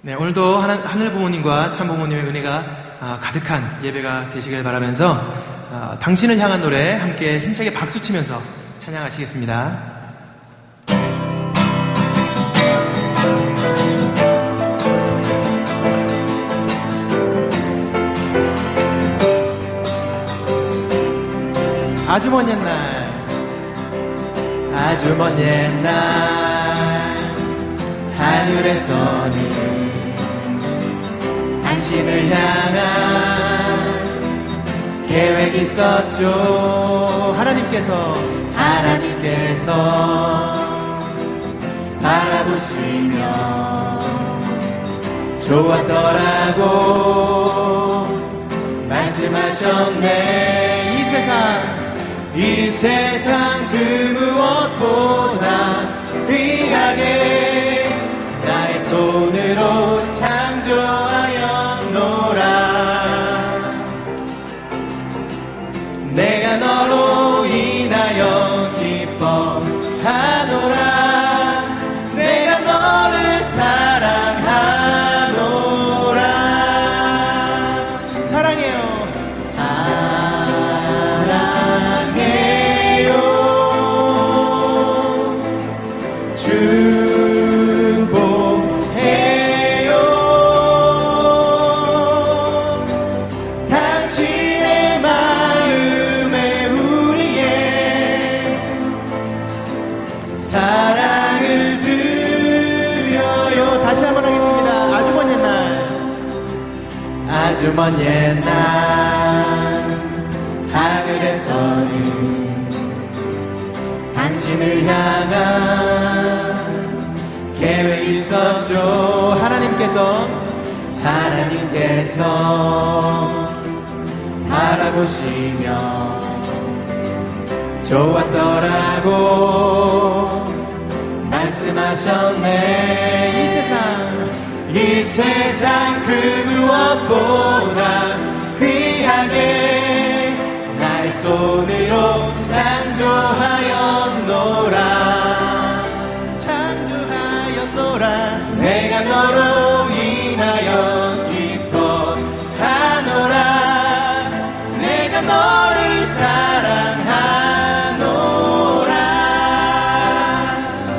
네, 오늘도 하늘 부모님과 참 부모님의 은혜가 가득한 예배가 되시길 바라면서 당신을 향한 노래 함께 힘차게 박수 치면서 찬양하시겠습니다. 아주 먼 옛날, 아주 먼 옛날 하늘에서는 당신을 향한 계획이 있었죠. 하나님께서 바라보시며 좋았더라고 말씀하셨네. 이 세상 그 무엇보다 귀하게 나의 손으로 창조하였노라. 내가 너로 인하여 기뻐하노라. 내가 너를 사랑하노라. 사랑해요. 당신의 마음에 우리의 사랑을 드려요. 다시 한번 하겠습니다. 아주 먼 옛날 하늘에서는 당신을 향한 계획이 있었죠. 하나님께서 바라보시며 좋았더라고 말씀하셨네. 이 세상 그 무엇보다 귀하게 나의 손으로 창조하였노라. 내가 너로 인하여 기뻐하노라. 내가 너를 사랑하노라.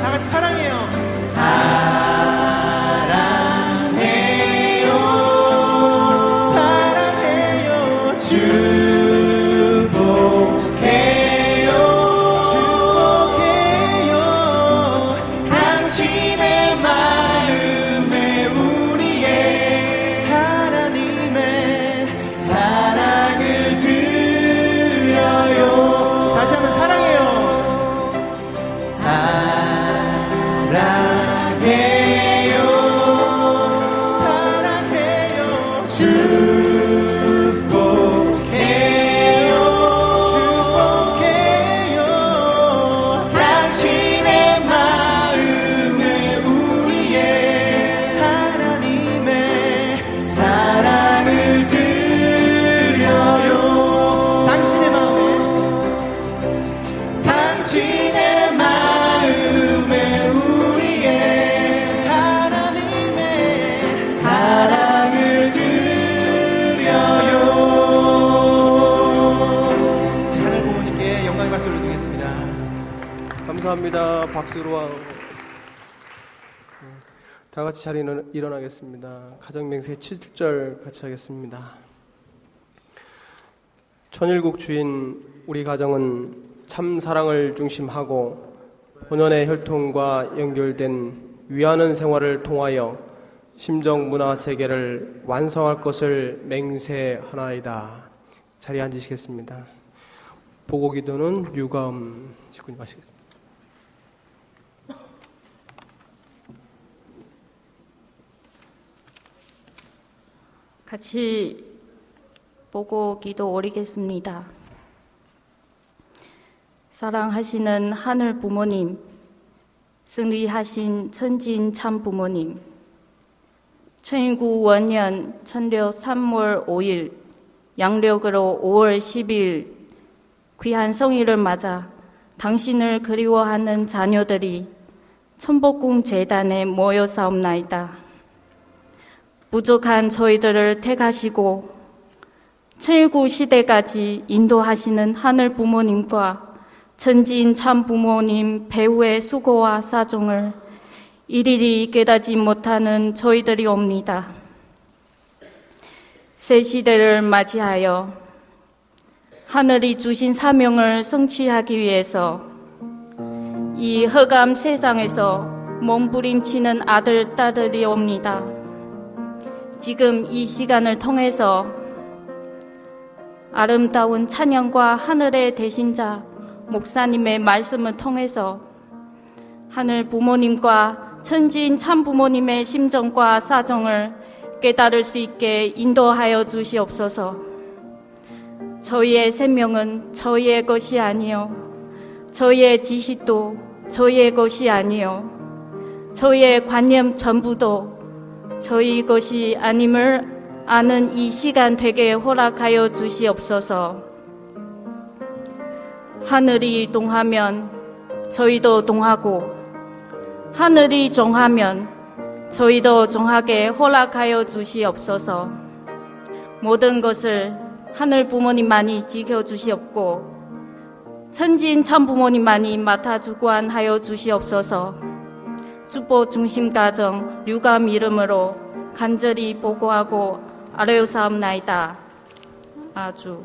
다같이 사랑해요. 감사합니다. 박수로 다 같이 자리에 일어나겠습니다. 가정맹세 7절 같이 하겠습니다. 천일국 주인 우리 가정은 참 사랑을 중심하고 본연의 혈통과 연결된 위하는 생활을 통하여 심정 문화 세계를 완성할 것을 맹세하나이다. 자리에 앉으시겠습니다. 보고기도는 유가음 식구님 하시겠습니다. 같이 보고 기도 올리겠습니다. 사랑하시는 하늘 부모님, 승리하신 천진 참 부모님, 1995년 천력 3월 5일, 양력으로 5월 10일 귀한 성일을 맞아 당신을 그리워하는 자녀들이 천복궁 재단에 모여 사옵나이다. 부족한 저희들을 택하시고 천일구 시대까지 인도하시는 하늘 부모님과 천지인 참 부모님 배우의 수고와 사정을 일일이 깨닫지 못하는 저희들이 옵니다. 새 시대를 맞이하여 하늘이 주신 사명을 성취하기 위해서 이 흑암 세상에서 몸부림치는 아들, 딸들이 옵니다. 지금 이 시간을 통해서 아름다운 찬양과 하늘의 대신자 목사님의 말씀을 통해서 하늘 부모님과 천지인 참 부모님의 심정과 사정을 깨달을 수 있게 인도하여 주시옵소서. 저희의 생명은 저희의 것이 아니요 저희의 지식도 저희의 것이 아니요 저희의 관념 전부도 저희 것이 아님을 아는 이 시간 되게 허락하여 주시옵소서. 하늘이 동하면 저희도 동하고 하늘이 정하면 저희도 정하게 허락하여 주시옵소서. 모든 것을 하늘 부모님만이 지켜주시옵고 천지인 참 부모님만이 맡아 주관하여 주시옵소서. 축복 중심 가정 유감 이름으로 간절히 보고하고 아뢰옵사옵나이다. 아주.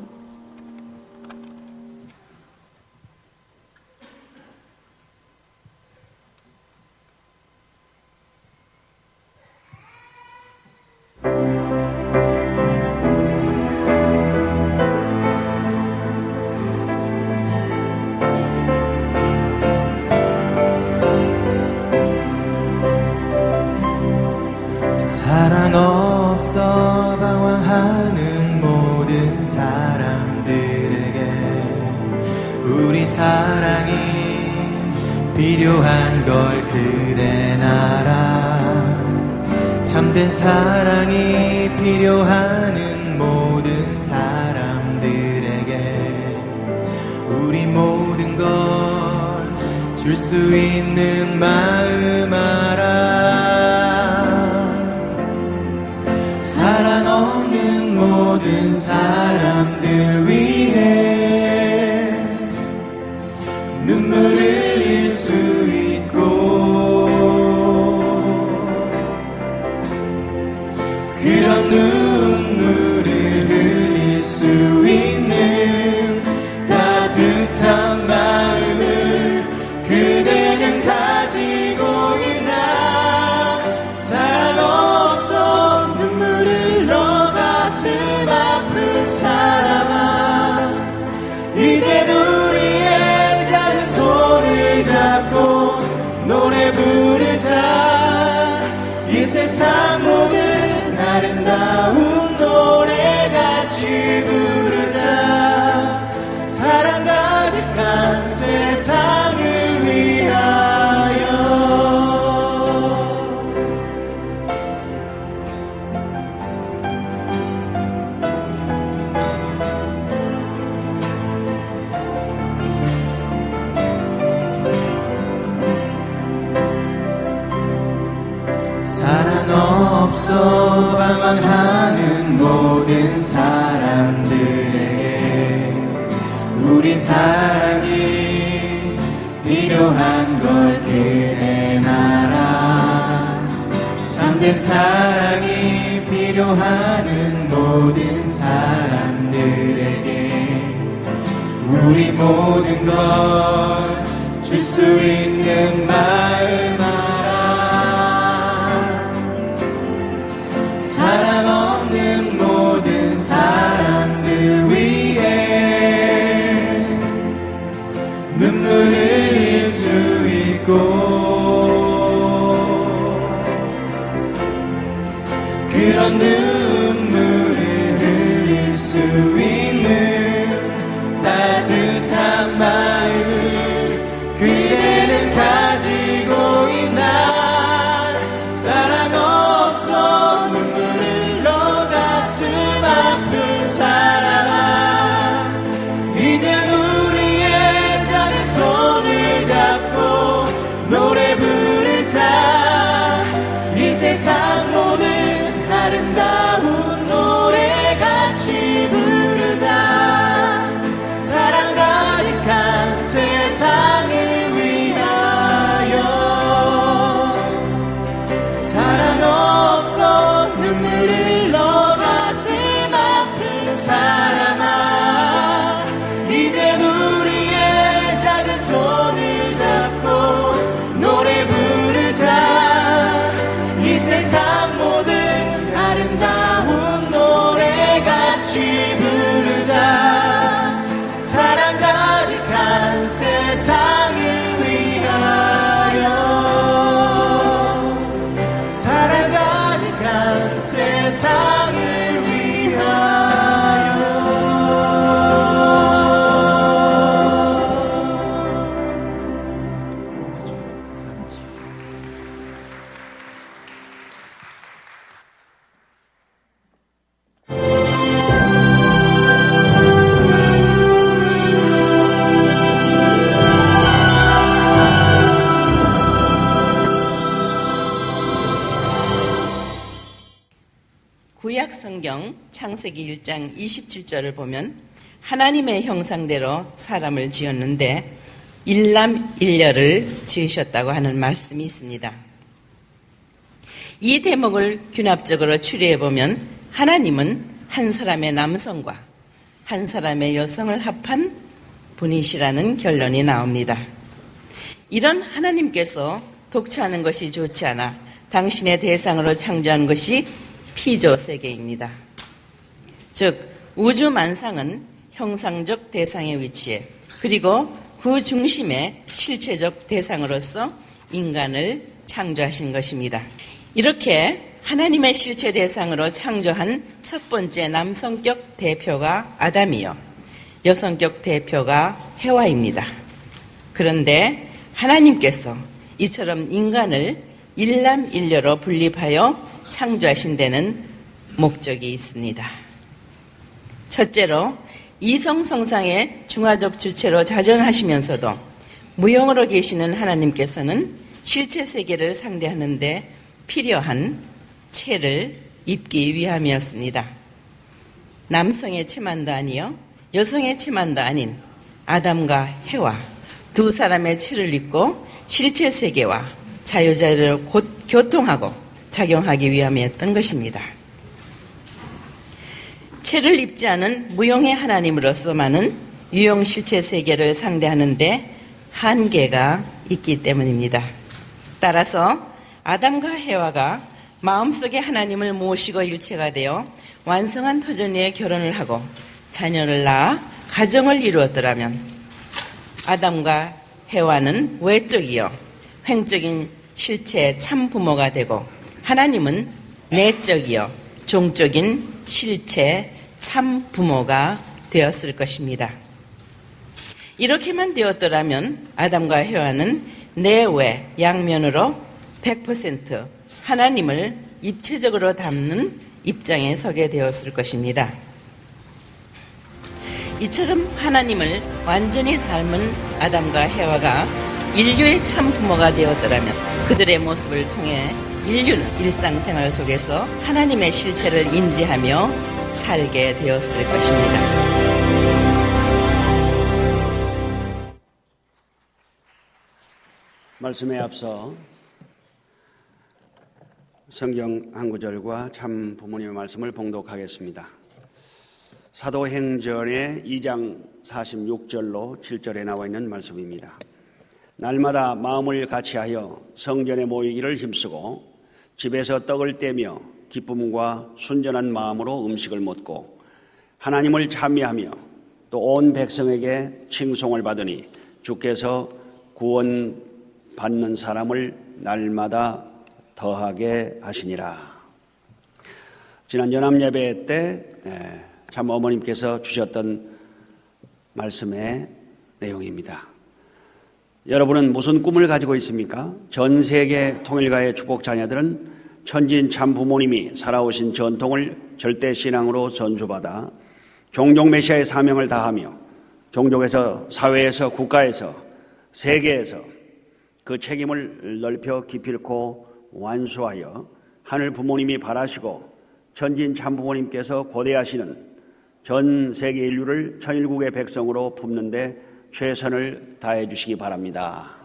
사랑 없어 방황하는 모든 사람들에게 우리 사랑이 필요한 걸 그댄 알아. 참된 사랑이 필요하는 모든 사람들에게 우리 모든 걸 줄 수 있는 마음 알아. 사랑 없는 모든 사람들 위해 눈물을 흘릴 수 있고 그런 눈물을 흘릴 수 있는 따뜻한 마음을 그대는 가지고 있나. 사랑 없어 눈물을 흘러 가슴 아픈 사람아, 이제 우리의 작은 손을 잡고 노래 부르자. 이 세상 모든 아름다운 노래같이 부르자. 사랑 가득한 세상을 위하여. 사랑 없어 방황하는 모든 사람들에게 우리 사랑이 필요한 걸 그댄 알아. 참된 사랑이 필요하는 모든 사람들에게 우리 모든 걸 줄 수 있는 마음 알아. 사랑 없는 모든 사람들 위해 눈물을 흘릴 수 있고 그런 눈물을 흘릴 수 있는 따뜻한 마음을 그대는 가지고 있나. 사랑 없어 눈물을 흘러 가슴 아픈 사람아, 이제 우리의 작은 손을 잡고 노래 부르자. 이 세상 모든 아름다운 노래 같이 부르자. 사랑 가득한 세상을 위하여. 사랑 없어 눈물을 흘러 가슴 아픈 사람아, 이젠 우리의 작은 손을 잡고 노래 부르자. 이 세상 모든 아름다운 노래 같이 부르자. 사랑 가득한 세상을 위하여. 사랑 가득한 세상을 위하여. 구약 성경 창세기 1장 27절을 보면 하나님의 형상대로 사람을 지었는데 일남일녀를 지으셨다고 하는 말씀이 있습니다. 이 대목을 균합적으로 추리해 보면 하나님은 한 사람의 남성과 한 사람의 여성을 합한 분이시라는 결론이 나옵니다. 이런 하나님께서 독차하는 것이 좋지 않아 당신의 대상으로 창조한 것이 피조 세계입니다. 즉 우주 만상은 형상적 대상에 위치해 그리고 그 중심의 실체적 대상으로서 인간을 창조하신 것입니다. 이렇게 하나님의 실체 대상으로 창조한 첫 번째 남성격 대표가 아담이요, 여성격 대표가 해와입니다. 그런데 하나님께서 이처럼 인간을 일남일녀로 분립하여 창조하신 데는 목적이 있습니다. 첫째로 이성성상의 중화적 주체로 자존하시면서도 무형으로 계시는 하나님께서는 실체 세계를 상대하는 데 필요한 체를 입기 위함이었습니다. 남성의 체만도 아니요 여성의 체만도 아닌 아담과 해와 두 사람의 체를 입고 실체 세계와 자유자재로 교통하고 작용하기 위함이었던 것입니다. 체를 입지 않은 무용의 하나님으로서만은 유형 실체 세계를 상대하는데 한계가 있기 때문입니다. 따라서 아담과 해와가 마음속에 하나님을 모시고 일체가 되어 완성한 터전 위에 결혼을 하고 자녀를 낳아 가정을 이루었더라면 아담과 해와는 외적이요 횡적인 실체의 참 부모가 되고 하나님은 내적이요 종적인 실체 참 부모가 되었을 것입니다. 이렇게만 되었더라면 아담과 해와는 내외 양면으로 100% 하나님을 입체적으로 담는 입장에 서게 되었을 것입니다. 이처럼 하나님을 완전히 닮은 아담과 해와가 인류의 참 부모가 되었더라면 그들의 모습을 통해 인류는 일상생활 속에서 하나님의 실체를 인지하며 살게 되었을 것입니다. 말씀에 앞서 성경 한 구절과 참 부모님의 말씀을 봉독하겠습니다. 사도행전의 2장 46절로 7절에 나와 있는 말씀입니다. 날마다 마음을 같이하여 성전에 모이기를 힘쓰고 집에서 떡을 떼며 기쁨과 순전한 마음으로 음식을 먹고 하나님을 찬미하며 또 온 백성에게 칭송을 받으니 주께서 구원 받는 사람을 날마다 더하게 하시니라. 지난 연합 예배 때 참 어머님께서 주셨던 말씀의 내용입니다. 여러분은 무슨 꿈을 가지고 있습니까? 전 세계 통일가의 축복 자녀들은 천지인 참 부모님이 살아오신 전통을 절대 신앙으로 전수받아 종족 메시아의 사명을 다하며 종족에서, 사회에서, 국가에서, 세계에서 그 책임을 넓혀 기필코 완수하여 하늘 부모님이 바라시고 천진 참부모님께서 고대하시는 전 세계 인류를 천일국의 백성으로 품는 데 최선을 다해 주시기 바랍니다.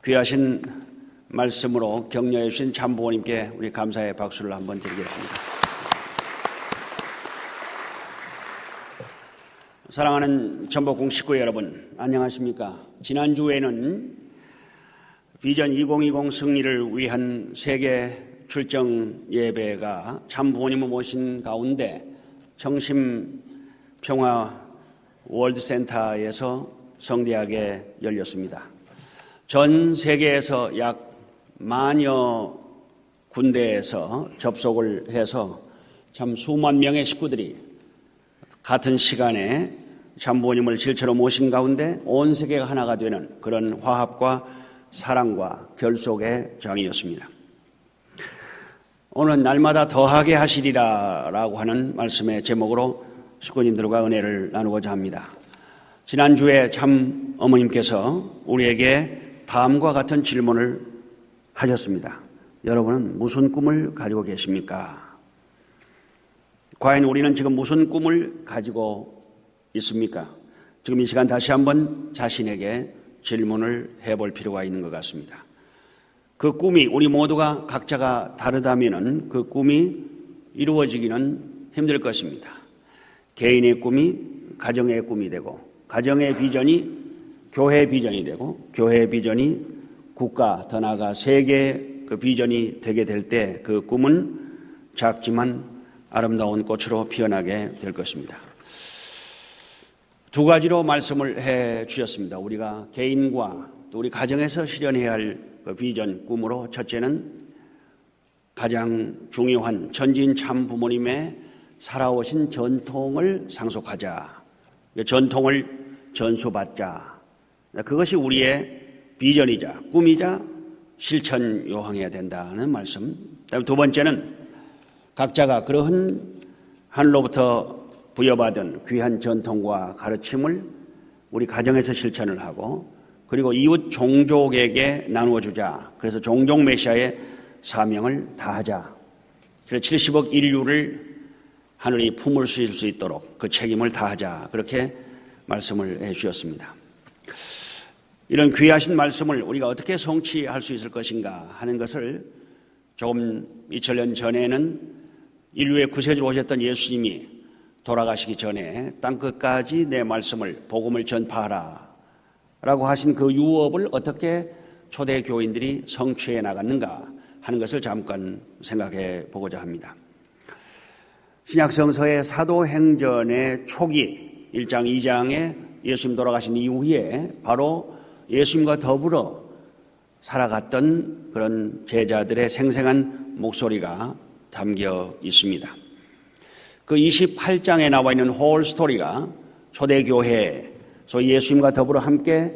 귀하신 말씀으로 격려해 주신 참부모님께 우리 감사의 박수를 한번 드리겠습니다. 사랑하는 전복궁 식구 여러분, 안녕하십니까? 지난주에는 비전 2020 승리를 위한 세계 출정 예배가 참부모님을 모신 가운데 청심 평화 월드센터에서 성대하게 열렸습니다. 전 세계에서 약 만여 군데에서 접속을 해서 참 수만 명의 식구들이 같은 시간에 참부모님을 실체로 모신 가운데 온 세계가 하나가 되는 그런 화합과 사랑과 결속의 장이었습니다. 오늘 날마다 더하게 하시리라 라고 하는 말씀의 제목으로 식구님들과 은혜를 나누고자 합니다. 지난주에 참 어머님께서 우리에게 다음과 같은 질문을 하셨습니다. 여러분은 무슨 꿈을 가지고 계십니까? 과연 우리는 지금 무슨 꿈을 가지고 있습니까? 지금 이 시간 다시 한번 자신에게 질문을 해볼 필요가 있는 것 같습니다. 그 꿈이 우리 모두가 각자가 다르다면 그 꿈이 이루어지기는 힘들 것입니다. 개인의 꿈이 가정의 꿈이 되고, 가정의 비전이 교회 비전이 되고, 교회 비전이 국가, 더 나아가 세계의 그 비전이 되게 될 때 그 꿈은 작지만 아름다운 꽃으로 피어나게 될 것입니다. 두 가지로 말씀을 해 주셨습니다. 우리가 개인과 또 우리 가정에서 실현해야 할 그 비전, 꿈으로 첫째는 가장 중요한 천진 참부모님의 살아오신 전통을 상속하자. 전통을 전수받자. 그것이 우리의 비전이자 꿈이자 실천 요항해야 된다는 말씀. 그다음에 두 번째는 각자가 그러한 하늘로부터 부여받은 귀한 전통과 가르침을 우리 가정에서 실천을 하고, 그리고 이웃 종족에게 나누어 주자. 그래서 종족 메시아의 사명을 다하자. 그래서 70억 인류를 하늘이 품을 수 있도록 그 책임을 다하자. 그렇게 말씀을 해 주셨습니다. 이런 귀하신 말씀을 우리가 어떻게 성취할 수 있을 것인가 하는 것을 조금 2000년 전에는 인류의 구세주로 오셨던 예수님이 돌아가시기 전에 땅끝까지 내 말씀을, 복음을 전파하라 라고 하신 그 유업을 어떻게 초대 교인들이 성취해 나갔는가 하는 것을 잠깐 생각해 보고자 합니다. 신약성서의 사도행전의 초기 1장, 2장에 예수님 돌아가신 이후에 바로 예수님과 더불어 살아갔던 그런 제자들의 생생한 목소리가 담겨 있습니다. 그 28장에 나와 있는 홀 스토리가 초대교회, 소위 예수님과 더불어 함께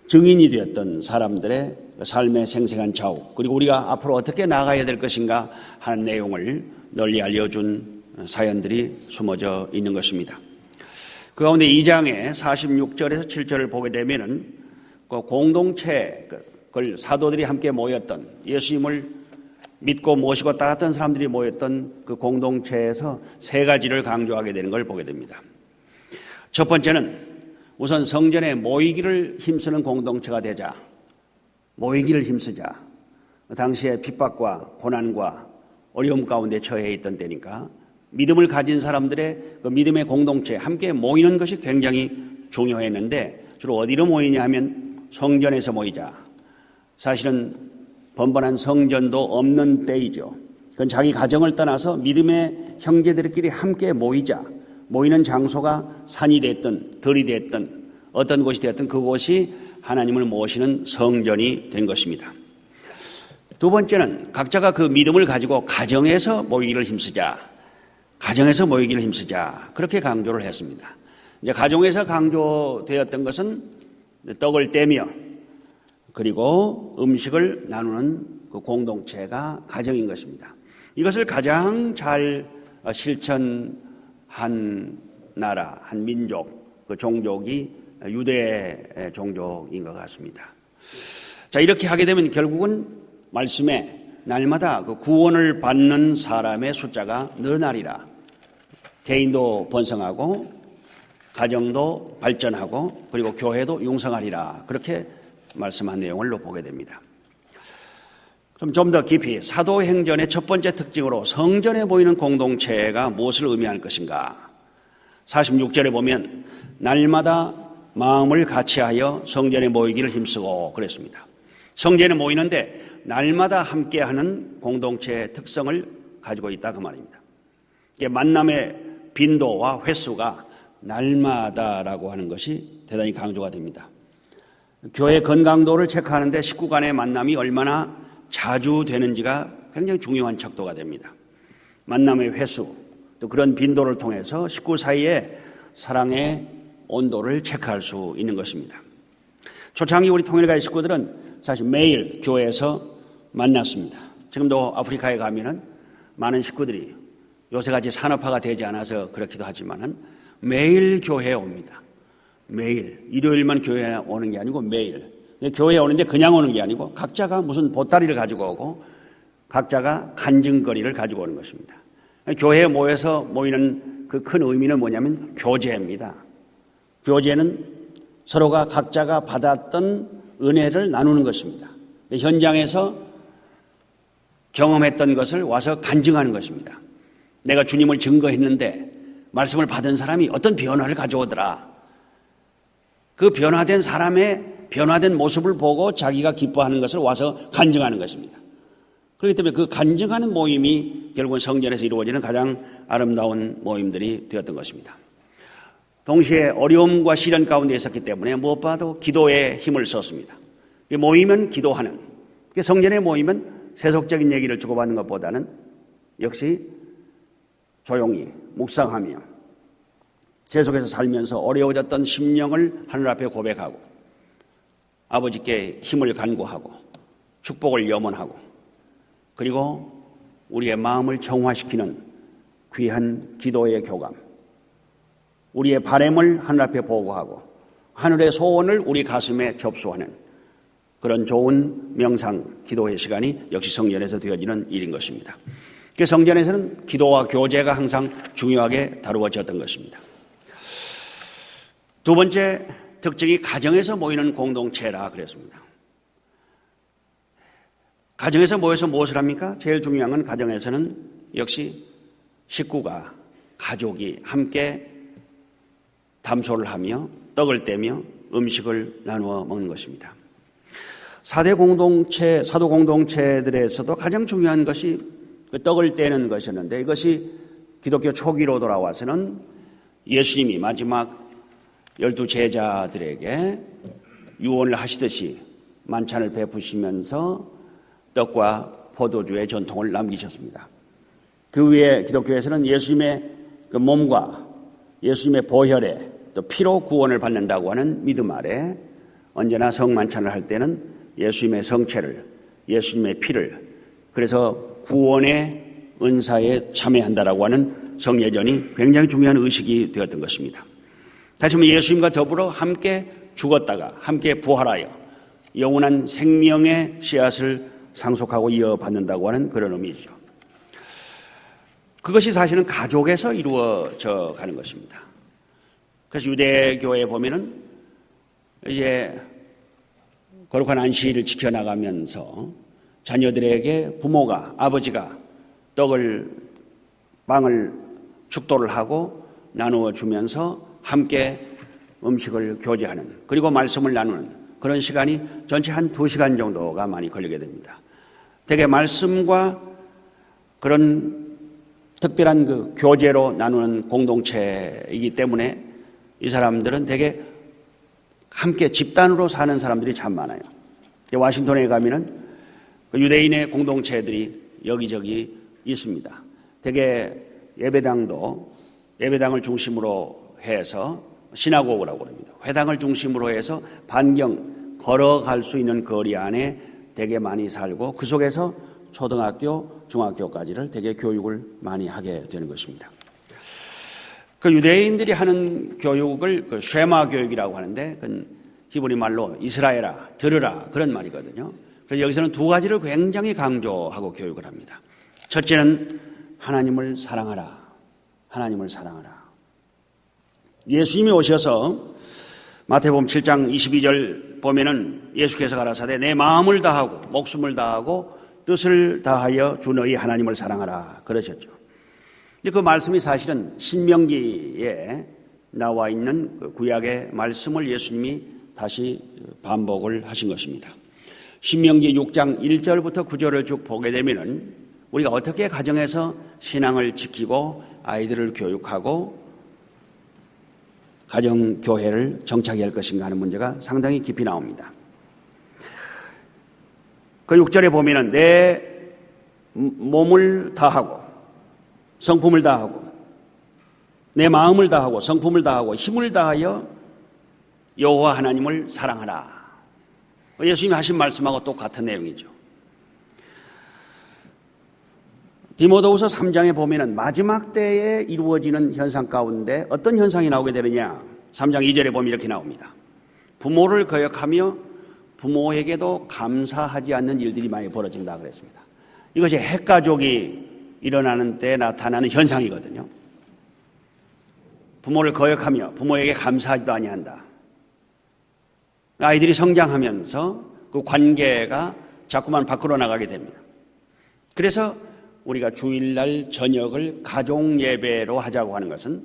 증인이 되었던 사람들의 삶의 생생한 자욱, 그리고 우리가 앞으로 어떻게 나아가야 될 것인가 하는 내용을 널리 알려준 사연들이 숨어져 있는 것입니다. 그 가운데 2장의 46절에서 7절을 보게 되면은 그 공동체, 그 사도들이 함께 모였던, 예수님을 믿고 모시고 따랐던 사람들이 모였던 그 공동체에서 세 가지를 강조하게 되는 걸 보게 됩니다. 첫 번째는 우선 성전에 모이기를 힘쓰는 공동체가 되자. 모이기를 힘쓰자. 당시에 핍박과 고난과 어려움 가운데 처해 있던 때니까 믿음을 가진 사람들의 그 믿음의 공동체, 함께 모이는 것이 굉장히 중요했는데, 주로 어디로 모이냐 하면 성전에서 모이자. 사실은 번번한 성전도 없는 때이죠. 그건 자기 가정을 떠나서 믿음의 형제들끼리 함께 모이자. 모이는 장소가 산이 됐든 들이 됐든 어떤 곳이 됐든 그곳이 하나님을 모시는 성전이 된 것입니다. 두 번째는 각자가 그 믿음을 가지고 가정에서 모이기를 힘쓰자. 가정에서 모이기를 힘쓰자. 그렇게 강조를 했습니다. 이제 가정에서 강조되었던 것은 떡을 떼며 그리고 음식을 나누는 그 공동체가 가정인 것입니다. 이것을 가장 잘 실천한 나라, 한 민족, 그 종족이 유대 종족인 것 같습니다. 자, 이렇게 하게 되면 결국은 말씀에 날마다 그 구원을 받는 사람의 숫자가 늘어나리라. 개인도 번성하고 가정도 발전하고 그리고 교회도 융성하리라. 그렇게 말씀한 내용을 보게 됩니다. 그럼 좀 더 깊이 사도행전의 첫 번째 특징으로 성전에 모이는 공동체가 무엇을 의미할 것인가? 46절에 보면 날마다 마음을 같이하여 성전에 모이기를 힘쓰고 그랬습니다. 성전에 모이는데 날마다 함께하는 공동체의 특성을 가지고 있다 그 말입니다. 만남의 빈도와 횟수가 날마다라고 하는 것이 대단히 강조가 됩니다. 교회 건강도를 체크하는데 식구 간의 만남이 얼마나 자주 되는지가 굉장히 중요한 척도가 됩니다. 만남의 횟수, 또 그런 빈도를 통해서 식구 사이에 사랑의 온도를 체크할 수 있는 것입니다. 초창기 우리 통일가의 식구들은 사실 매일 교회에서 만났습니다. 지금도 아프리카에 가면은 많은 식구들이 요새같이 산업화가 되지 않아서 그렇기도 하지만은 매일 교회에 옵니다. 매일. 일요일만 교회에 오는 게 아니고 매일. 교회에 오는데 그냥 오는 게 아니고 각자가 무슨 보따리를 가지고 오고 각자가 간증거리를 가지고 오는 것입니다. 교회에 모여서 모이는 그 큰 의미는 뭐냐면 교제입니다. 교제는 서로가 각자가 받았던 은혜를 나누는 것입니다. 현장에서 경험했던 것을 와서 간증하는 것입니다. 내가 주님을 증거했는데 말씀을 받은 사람이 어떤 변화를 가져오더라. 그 변화된 사람의 변화된 모습을 보고 자기가 기뻐하는 것을 와서 간증하는 것입니다. 그렇기 때문에 그 간증하는 모임이 결국은 성전에서 이루어지는 가장 아름다운 모임들이 되었던 것입니다. 동시에 어려움과 시련 가운데 있었기 때문에 무엇보다도 기도에 힘을 썼습니다. 모이면 기도하는, 성전에 모이면 세속적인 얘기를 주고받는 것보다는 역시 조용히 묵상하며 세속에서 살면서 어려워졌던 심령을 하늘 앞에 고백하고 아버지께 힘을 간구하고 축복을 염원하고 그리고 우리의 마음을 정화시키는 귀한 기도의 교감, 우리의 바람을 하늘 앞에 보고하고 하늘의 소원을 우리 가슴에 접수하는 그런 좋은 명상 기도의 시간이 역시 성전에서 되어지는 일인 것입니다. 성전에서는 기도와 교제가 항상 중요하게 다루어졌던 것입니다. 두 번째 특징이 가정에서 모이는 공동체라 그랬습니다. 가정에서 모여서 무엇을 합니까? 제일 중요한 건 가정에서는 역시 식구가, 가족이 함께 담소를 하며 떡을 떼며 음식을 나누어 먹는 것입니다. 4대 공동체, 사도 공동체들에서도 가장 중요한 것이 그 떡을 떼는 것이었는데 이것이 기독교 초기로 돌아와서는 예수님이 마지막 12 제자들에게 유언을 하시듯이 만찬을 베푸시면서 떡과 포도주의 전통을 남기셨습니다. 그 위에 기독교에서는 예수님의 그 몸과 예수님의 보혈에 또 피로 구원을 받는다고 하는 믿음 아래 언제나 성만찬을 할 때는 예수님의 성체를, 예수님의 피를, 그래서 구원의 은사에 참여한다라고 하는 성례전이 굉장히 중요한 의식이 되었던 것입니다. 다시 한번 예수님과 더불어 함께 죽었다가 함께 부활하여 영원한 생명의 씨앗을 상속하고 이어받는다고 하는 그런 의미죠. 그것이 사실은 가족에서 이루어져 가는 것입니다. 그래서 유대교에 보면은 이제 거룩한 안식일을 지켜나가면서 자녀들에게 부모가, 아버지가 빵을 축도를 하고 나누어 주면서 함께 음식을 교제하는, 그리고 말씀을 나누는 그런 시간이 전체 한 2시간 정도가 많이 걸리게 됩니다. 되게 말씀과 그런 특별한 그 교제로 나누는 공동체이기 때문에 이 사람들은 되게 함께 집단으로 사는 사람들이 참 많아요. 와싱턴에 가면은 유대인의 공동체들이 여기저기 있습니다. 되게 예배당을 중심으로 해서 시나고그라고 합니다. 회당을 중심으로 해서 반경 걸어갈 수 있는 거리 안에 되게 많이 살고 그 속에서 초등학교, 중학교까지를 되게 교육을 많이 하게 되는 것입니다. 그 유대인들이 하는 교육을 그 쉐마 교육이라고 하는데 그건 히브리 말로 이스라엘아 들으라 그런 말이거든요. 그래서 여기서는 두 가지를 굉장히 강조하고 교육을 합니다. 첫째는 하나님을 사랑하라. 하나님을 사랑하라. 예수님이 오셔서 마태복음 7장 22절 보면은 예수께서 가라사대 내 마음을 다하고 목숨을 다하고 뜻을 다하여 주 너희 하나님을 사랑하라 그러셨죠. 근데 그 말씀이 사실은 신명기에 나와 있는 그 구약의 말씀을 예수님이 다시 반복을 하신 것입니다. 신명기 6장 1절부터 9절을 쭉 보게 되면은 우리가 어떻게 가정에서 신앙을 지키고 아이들을 교육하고 가정교회를 정착해야 할 것인가 하는 문제가 상당히 깊이 나옵니다. 그 6절에 보면은 내 몸을 다하고 성품을 다하고 내 마음을 다하고 성품을 다하고 힘을 다하여 여호와 하나님을 사랑하라. 예수님이 하신 말씀하고 똑같은 내용이죠. 디모데후서 3장에 보면은 마지막 때에 이루어지는 현상 가운데 어떤 현상이 나오게 되느냐? 3장 2절에 보면 이렇게 나옵니다. 부모를 거역하며 부모에게도 감사하지 않는 일들이 많이 벌어진다 그랬습니다. 이것이 핵가족이 일어나는 때 나타나는 현상이거든요. 부모를 거역하며 부모에게 감사하지도 아니한다. 아이들이 성장하면서 그 관계가 자꾸만 밖으로 나가게 됩니다. 그래서 우리가 주일날 저녁을 가족 예배로 하자고 하는 것은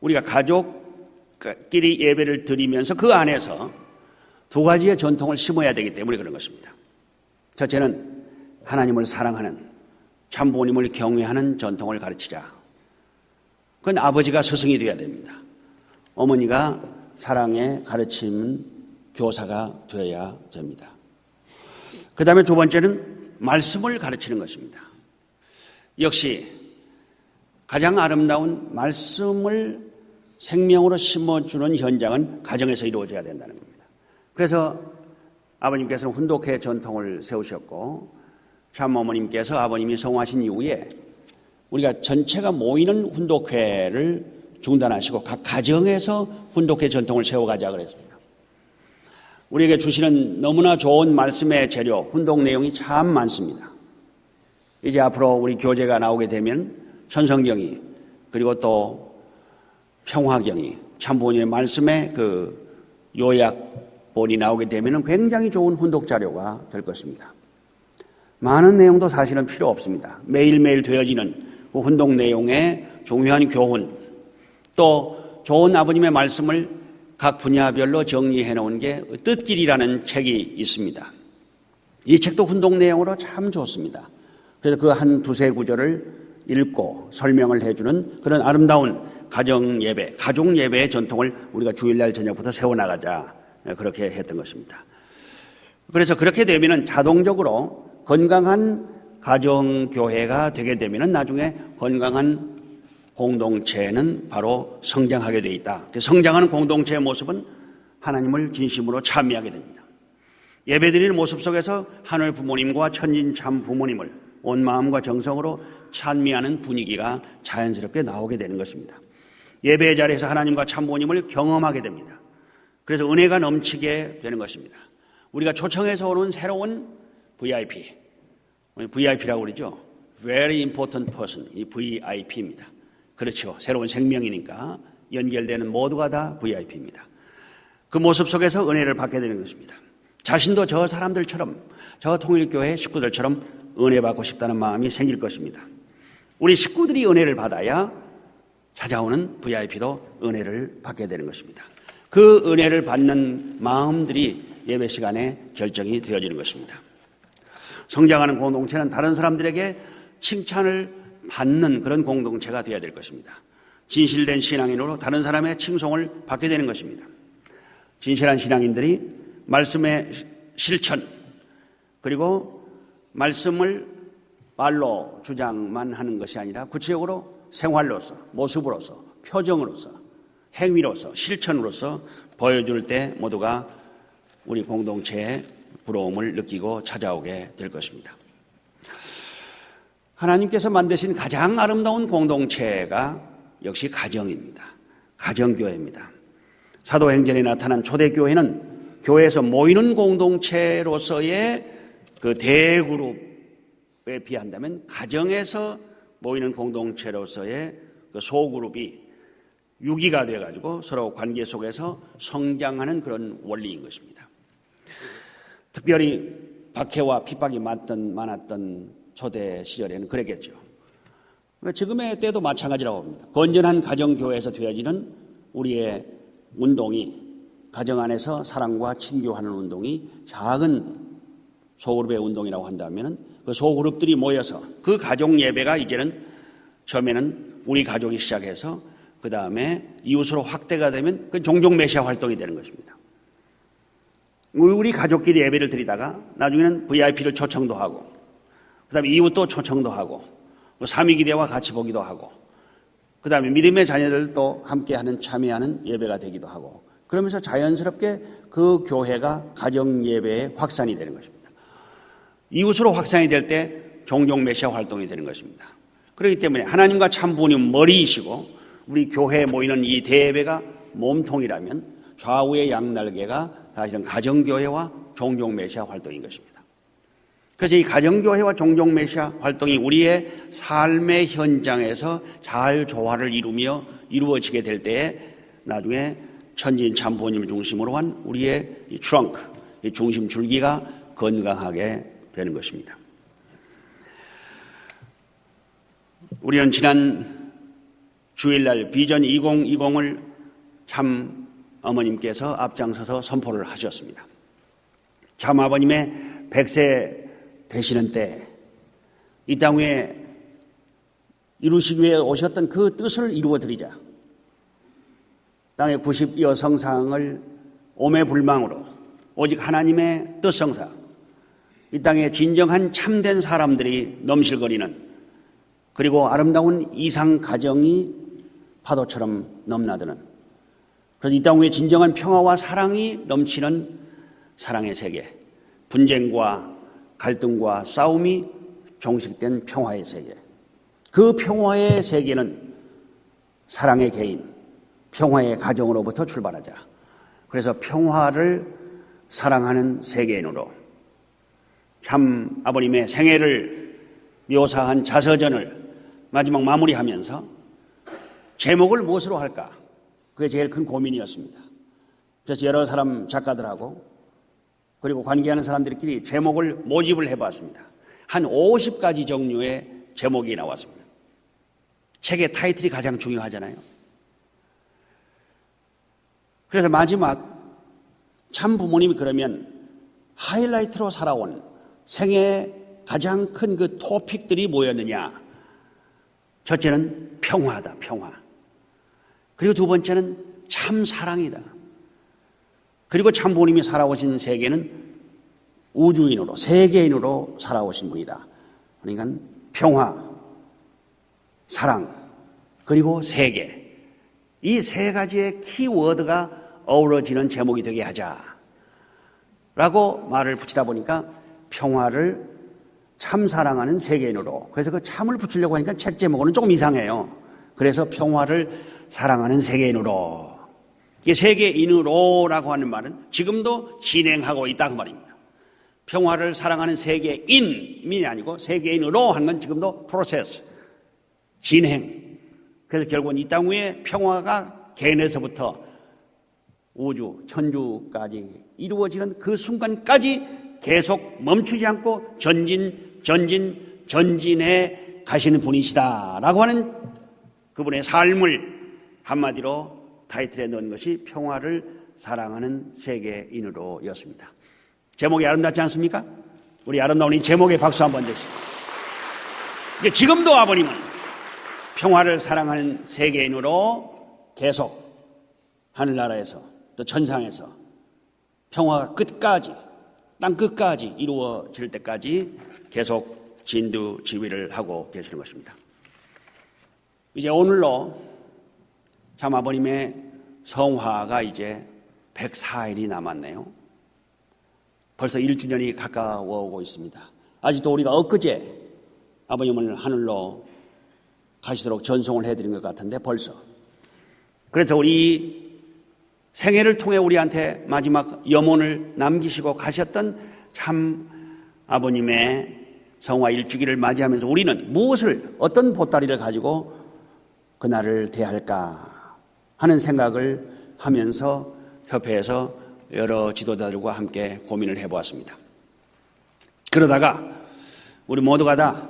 우리가 가족끼리 예배를 드리면서 그 안에서 두 가지의 전통을 심어야 되기 때문에 그런 것입니다. 첫째는 하나님을 사랑하는 참부모님을 경외하는 전통을 가르치자. 그건 아버지가 스승이 되어야 됩니다. 어머니가 사랑의 가르치는 교사가 되어야 됩니다. 그 다음에 두 번째는 말씀을 가르치는 것입니다. 역시 가장 아름다운 말씀을 생명으로 심어주는 현장은 가정에서 이루어져야 된다는 겁니다. 그래서 아버님께서는 훈독회 전통을 세우셨고 참어머님께서 아버님이 성공하신 이후에 우리가 전체가 모이는 훈독회를 중단하시고 각 가정에서 훈독회 전통을 세워가자 그랬습니다. 우리에게 주시는 너무나 좋은 말씀의 재료, 훈독 내용이 참 많습니다. 이제 앞으로 우리 교재가 나오게 되면 천성경이 그리고 또 평화경이 참부모님의 말씀의 그 요약본이 나오게 되면 굉장히 좋은 훈독 자료가 될 것입니다. 많은 내용도 사실은 필요 없습니다. 매일매일 되어지는 그 훈독 내용의 중요한 교훈, 또 좋은 아버님의 말씀을 각 분야별로 정리해 놓은 게 뜻길이라는 책이 있습니다. 이 책도 훈독 내용으로 참 좋습니다. 그래서 그 한 두세 구절을 읽고 설명을 해주는 그런 아름다운 가정 예배, 가족 예배의 전통을 우리가 주일날 저녁부터 세워나가자. 그렇게 했던 것입니다. 그래서 그렇게 되면은 자동적으로 건강한 가정교회가 되게 되면은 나중에 건강한 공동체는 바로 성장하게 돼 있다. 성장하는 공동체의 모습은 하나님을 진심으로 찬미하게 됩니다. 예배드리는 모습 속에서 하늘 부모님과 천진 참 부모님을 온 마음과 정성으로 찬미하는 분위기가 자연스럽게 나오게 되는 것입니다. 예배의 자리에서 하나님과 참 부모님을 경험하게 됩니다. 그래서 은혜가 넘치게 되는 것입니다. 우리가 초청해서 오는 새로운 VIP라고 그러죠. Very important person, 이 VIP입니다. 그렇죠. 새로운 생명이니까 연결되는 모두가 다 VIP입니다. 그 모습 속에서 은혜를 받게 되는 것입니다. 자신도 저 사람들처럼, 저 통일교회 식구들처럼 은혜 받고 싶다는 마음이 생길 것입니다. 우리 식구들이 은혜를 받아야 찾아오는 VIP도 은혜를 받게 되는 것입니다. 그 은혜를 받는 마음들이 예배 시간에 결정이 되어지는 것입니다. 성장하는 공동체는 다른 사람들에게 칭찬을 받는 그런 공동체가 되어야 될 것입니다. 진실된 신앙인으로 다른 사람의 칭송을 받게 되는 것입니다. 진실한 신앙인들이 말씀의 실천 그리고 말씀을 말로 주장만 하는 것이 아니라 구체적으로 생활로서, 모습으로서, 표정으로서, 행위로서, 실천으로서 보여줄 때 모두가 우리 공동체의 부러움을 느끼고 찾아오게 될 것입니다. 하나님께서 만드신 가장 아름다운 공동체가 역시 가정입니다. 가정교회입니다. 사도행전에 나타난 초대교회는 교회에서 모이는 공동체로서의 그 대그룹에 비한다면 가정에서 모이는 공동체로서의 그 소그룹이 유기가 되어가지고 서로 관계 속에서 성장하는 그런 원리인 것입니다. 특별히 박해와 핍박이 많았던 초대 시절에는 그랬겠죠. 지금의 때도 마찬가지라고 봅니다. 건전한 가정교회에서 되어지는 우리의 운동이, 가정 안에서 사랑과 친교하는 운동이 작은 소그룹의 운동이라고 한다면 그 소그룹들이 모여서 그 가족 예배가 이제는 처음에는 우리 가족이 시작해서 그 다음에 이웃으로 확대가 되면 그 종종 메시아 활동이 되는 것입니다. 우리 가족끼리 예배를 드리다가 나중에는 VIP를 초청도 하고 그 다음에 이웃도 초청도 하고 삼위기대와 같이 보기도 하고 그 다음에 믿음의 자녀들도 함께하는 참여하는 예배가 되기도 하고 그러면서 자연스럽게 그 교회가 가정 예배의 확산이 되는 것입니다. 이웃으로 확산이 될 때 종종 메시아 활동이 되는 것입니다. 그렇기 때문에 하나님과 참 부모님 머리이시고 우리 교회에 모이는 이 대예배가 몸통이라면 좌우의 양날개가 사실은 가정교회와 종종 메시아 활동인 것입니다. 그래서 이 가정교회와 종종 메시아 활동이 우리의 삶의 현장에서 잘 조화를 이루며 이루어지게 될 때에 나중에 천지인 참 부모님을 중심으로 한 우리의 이 트렁크, 이 중심 줄기가 건강하게 되는 것입니다. 우리는 지난 주일날 비전 2020을 참 어머님께서 앞장서서 선포를 하셨습니다. 참 아버님의 100세 되시는 때 이 땅 위에 이루시기 위해 오셨던 그 뜻을 이루어드리자. 땅의 90여 성상을 오매불망으로 오직 하나님의 뜻성사, 이 땅에 진정한 참된 사람들이 넘실거리는 그리고 아름다운 이상 가정이 파도처럼 넘나드는, 그래서 이 땅 위에 진정한 평화와 사랑이 넘치는 사랑의 세계, 분쟁과 갈등과 싸움이 종식된 평화의 세계, 그 평화의 세계는 사랑의 개인, 평화의 가정으로부터 출발하자. 그래서 평화를 사랑하는 세계인으로 참 아버님의 생애를 묘사한 자서전을 마지막 마무리하면서 제목을 무엇으로 할까? 그게 제일 큰 고민이었습니다. 그래서 여러 사람 작가들하고 그리고 관계하는 사람들끼리 제목을 모집을 해봤습니다. 한 50가지 종류의 제목이 나왔습니다. 책의 타이틀이 가장 중요하잖아요. 그래서 마지막 참 부모님이 그러면 하이라이트로 살아온 생애의 가장 큰 그 토픽들이 뭐였느냐? 첫째는 평화다, 평화. 그리고 두 번째는 참 사랑이다. 그리고 참 부모님이 살아오신 세계는 우주인으로, 세계인으로 살아오신 분이다. 그러니까 평화, 사랑, 그리고 세계. 이 세 가지의 키워드가 어우러지는 제목이 되게 하자 라고 말을 붙이다 보니까 평화를 참 사랑하는 세계인으로, 그래서 그 참을 붙이려고 하니까 책 제목은 조금 이상해요. 그래서 평화를 사랑하는 세계인으로, 이 세계인으로라고 하는 말은 지금도 진행하고 있다 그 말입니다. 평화를 사랑하는 세계인이 아니고 세계인으로 하는 건 지금도 프로세스, 진행. 그래서 결국은 이 땅 위에 평화가 개인에서부터 우주, 천주까지 이루어지는 그 순간까지 계속 멈추지 않고 전진해 가시는 분이시다라고 하는 그분의 삶을 한마디로 타이틀에 넣은 것이 평화를 사랑하는 세계인으로였습니다. 제목이 아름답지 않습니까? 우리 아름다운 이 제목에 박수 한번 주시죠. 지금도 아버님은 평화를 사랑하는 세계인으로 계속 하늘나라에서 또 천상에서 평화가 끝까지, 땅 끝까지 이루어질 때까지 계속 진두지휘를 하고 계시는 것입니다. 이제 오늘로 참 아버님의 성화가 이제 104일이 남았네요. 벌써 1주년이 가까워 오고 있습니다. 아직도 우리가 엊그제 아버님을 하늘로 가시도록 전송을 해드린 것 같은데 벌써. 그래서 우리 생애를 통해 우리한테 마지막 염원을 남기시고 가셨던 참 아버님의 성화 일주기를 맞이하면서 우리는 무엇을, 어떤 보따리를 가지고 그날을 대할까 하는 생각을 하면서 협회에서 여러 지도자들과 함께 고민을 해보았습니다. 그러다가 우리 모두가 다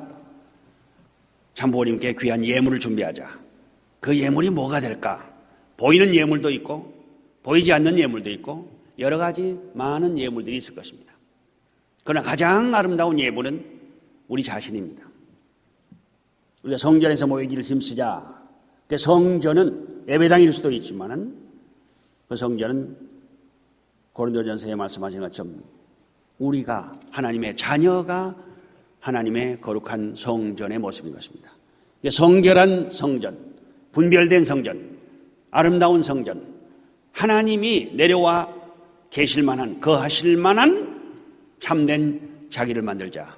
참부모님께 귀한 예물을 준비하자. 그 예물이 뭐가 될까? 보이는 예물도 있고 보이지 않는 예물도 있고 여러 가지 많은 예물들이 있을 것입니다. 그러나 가장 아름다운 예물은 우리 자신입니다. 우리가 성전에서 모이기를 힘쓰자. 그 성전은 예배당일 수도 있지만은 그 성전은 고린도전서에 말씀하신 것처럼 우리가, 하나님의 자녀가 하나님의 거룩한 성전의 모습인 것입니다. 성결한 성전, 분별된 성전, 아름다운 성전, 하나님이 내려와 계실 만한, 거하실 만한 참된 자기를 만들자.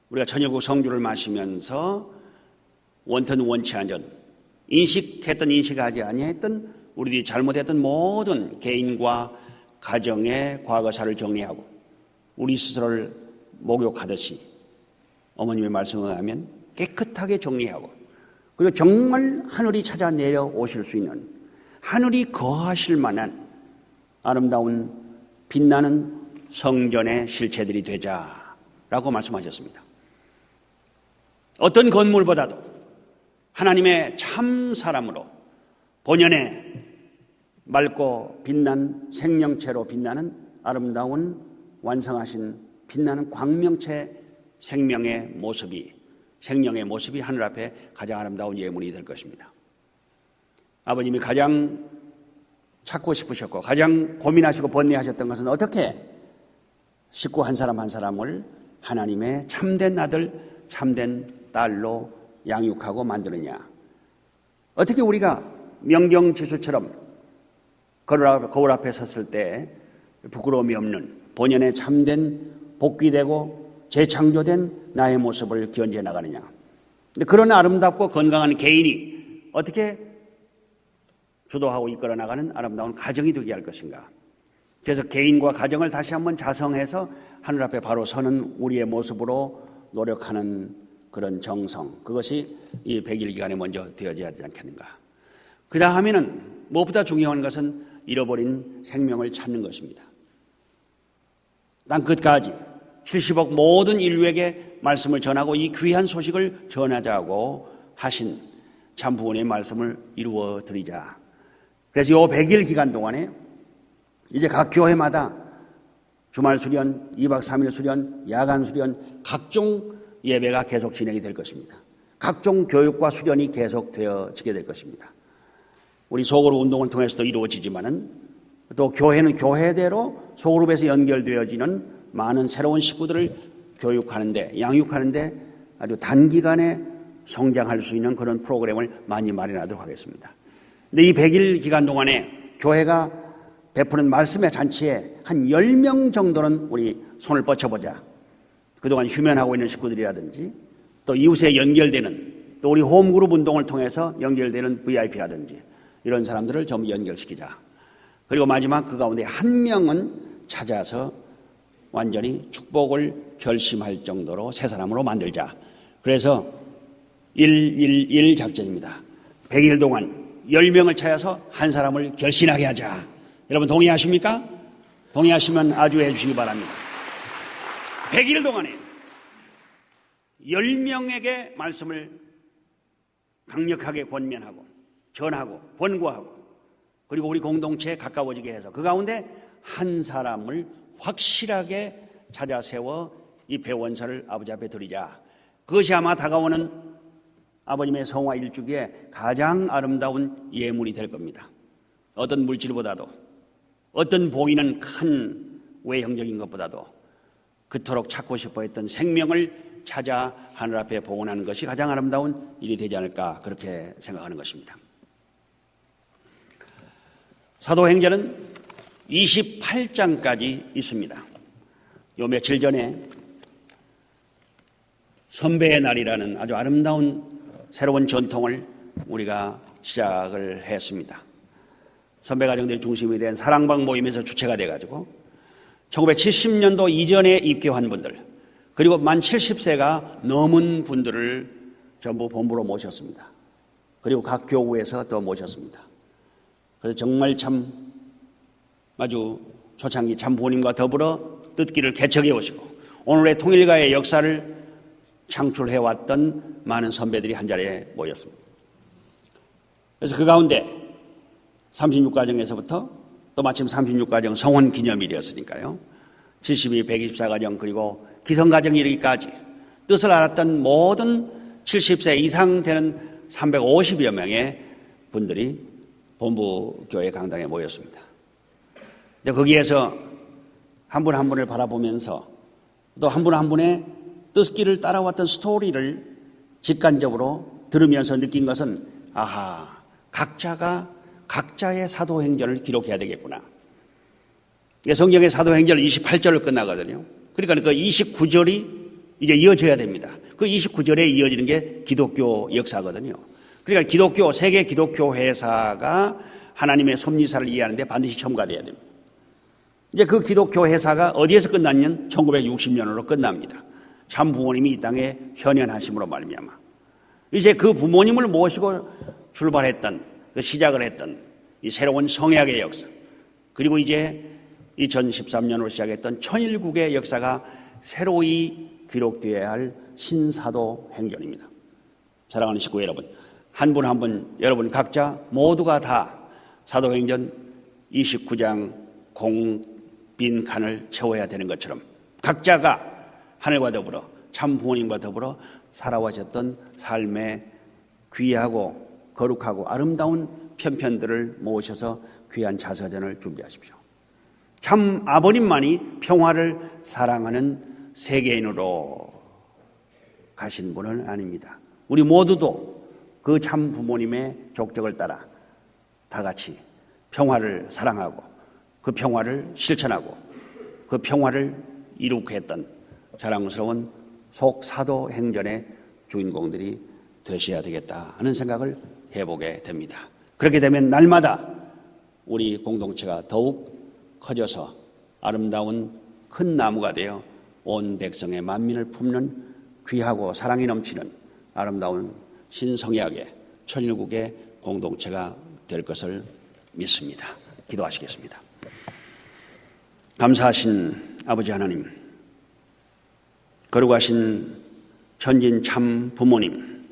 우리가 천일국 성주를 마시면서 원튼 원치 않은, 인식했던 인식하지 아니했던, 우리들이 잘못했던 모든 개인과 가정의 과거사를 정리하고 우리 스스로를 목욕하듯이 어머님의 말씀을 하면 깨끗하게 정리하고, 그리고 정말 하늘이 찾아 내려오실 수 있는, 하늘이 거하실 만한 아름다운 빛나는 성전의 실체들이 되자라고 말씀하셨습니다. 어떤 건물보다도 하나님의 참 사람으로 본연의 맑고 빛난 생명체로 빛나는 아름다운 완성하신 빛나는 광명체 생명의 모습이, 생명의 모습이 하늘 앞에 가장 아름다운 예물이 될 것입니다. 아버님이 가장 찾고 싶으셨고 가장 고민하시고 번뇌하셨던 것은 어떻게 식구 한 사람 한 사람을 하나님의 참된 아들, 참된 딸로 양육하고 만드느냐. 어떻게 우리가 명경지수처럼 거울 앞에 섰을 때 부끄러움이 없는 본연의 참된 복귀되고 재창조된 나의 모습을 견지해 나가느냐. 그런 아름답고 건강한 개인이 어떻게 주도하고 이끌어 나가는 아름다운 가정이 되게 할 것인가. 그래서 개인과 가정을 다시 한번 자성해서 하늘 앞에 바로 서는 우리의 모습으로 노력하는 그런 정성, 그것이 이 100일 기간에 먼저 되어져야 되지 않겠는가. 그 다음에는 무엇보다 중요한 것은 잃어버린 생명을 찾는 것입니다. 땅 끝까지 70억 모든 인류에게 말씀을 전하고 이 귀한 소식을 전하자고 하신 참 부모님의 말씀을 이루어 드리자. 그래서 이 100일 기간 동안에 이제 각 교회마다 주말 수련, 2박 3일 수련, 야간 수련, 각종 예배가 계속 진행이 될 것입니다. 각종 교육과 수련이 계속 되어지게 될 것입니다. 우리 소그룹 운동을 통해서도 이루어지지만은 또 교회는 교회대로 소그룹에서 연결되어지는 많은 새로운 식구들을 교육하는데, 양육하는데 아주 단기간에 성장할 수 있는 그런 프로그램을 많이 마련하도록 하겠습니다. 근데 이 100일 기간 동안에 교회가 베푸는 말씀의 잔치에 한 10명 정도는 우리 손을 뻗쳐보자. 그동안 휴면하고 있는 식구들이라든지 또 이웃에 연결되는, 또 우리 홈그룹 운동을 통해서 연결되는 VIP라든지 이런 사람들을 좀 연결시키자. 그리고 마지막 그 가운데 한 명은 찾아서 완전히 축복을 결심할 정도로 새 사람으로 만들자. 그래서 111 작전입니다. 100일 동안 10명을 찾아서 한 사람을 결심하게 하자. 여러분 동의하십니까? 동의하시면 아주 해주시기 바랍니다. 100일 동안에 10명에게 말씀을 강력하게 권면하고 전하고 권고하고, 그리고 우리 공동체에 가까워지게 해서 그 가운데 한 사람을 확실하게 찾아 세워 이 배원서를 아버지 앞에 드리자. 그것이 아마 다가오는 아버님의 성화 일주기에 가장 아름다운 예물이 될 겁니다. 어떤 물질보다도, 어떤 보이는 큰 외형적인 것보다도 그토록 찾고 싶어 했던 생명을 찾아 하늘 앞에 봉헌하는 것이 가장 아름다운 일이 되지 않을까, 그렇게 생각하는 것입니다. 사도행전은 28장까지 있습니다. 요 며칠 전에 선배의 날이라는 아주 아름다운 새로운 전통을 우리가 시작을 했습니다. 선배 가정들이 중심이 된 사랑방 모임에서 주체가 돼가지고 1970년도 이전에 입교한 분들, 그리고 만 70세가 넘은 분들을 전부 본부로 모셨습니다. 그리고 각 교구에서 또 모셨습니다. 그래서 정말 참 아주 초창기 참부모님과 더불어 뜻기를 개척해 오시고 오늘의 통일가의 역사를 창출해왔던 많은 선배들이 한자리에 모였습니다. 그래서 그 가운데 36가정에서부터 또 마침 36가정 성혼 기념일이었으니까요. 72, 124가정 그리고 기성가정이 이르기까지 뜻을 알았던 모든 70세 이상 되는 350여 명의 분들이 본부교회 강당에 모였습니다. 거기에서 한 분 한 분을 바라보면서 또 한 분 한 분의 뜻길을 따라왔던 스토리를 직관적으로 들으면서 느낀 것은 아하, 각자가 각자의 사도행전을 기록해야 되겠구나. 성경의 사도행전 28절을 끝나거든요. 그러니까 그 29절이 이제 이어져야 됩니다. 그 29절에 이어지는 게 기독교 역사거든요. 그러니까 기독교, 세계 기독교 회사가 하나님의 섭리사를 이해하는데 반드시 첨가돼야 됩니다. 이제 그 기독교 회사가 어디에서 끝났냐면 1960년으로 끝납니다. 참 부모님이 이 땅에 현현하심으로 말미암아 이제 그 부모님을 모시고 출발했던 그 시작을 했던 이 새로운 성약의 역사 그리고 이제 2013년으로 시작했던 천일국의 역사가 새로이 기록되어야 할 신사도 행전입니다. 사랑하는 식구 여러분, 한 분 한 분 여러분 각자 모두가 다 사도행전 29장 공빈 칸을 채워야 되는 것처럼 각자가 하늘과 더불어 참 부모님과 더불어 살아오셨던 삶의 귀하고 거룩하고 아름다운 편편들을 모셔서 귀한 자서전을 준비하십시오. 참 아버님만이 평화를 사랑하는 세계인으로 가신 분은 아닙니다. 우리 모두도 그 참 부모님의 족적을 따라 다 같이 평화를 사랑하고 그 평화를 실천하고 그 평화를 이루게 했던 자랑스러운 속사도 행전의 주인공들이 되셔야 되겠다 하는 생각을 해보게 됩니다. 그렇게 되면 날마다 우리 공동체가 더욱 커져서 아름다운 큰 나무가 되어 온 백성의 만민을 품는 귀하고 사랑이 넘치는 아름다운 신성약의 천일국의 공동체가 될 것을 믿습니다. 기도하시겠습니다. 감사하신 아버지 하나님, 거룩하신 천진 참 부모님,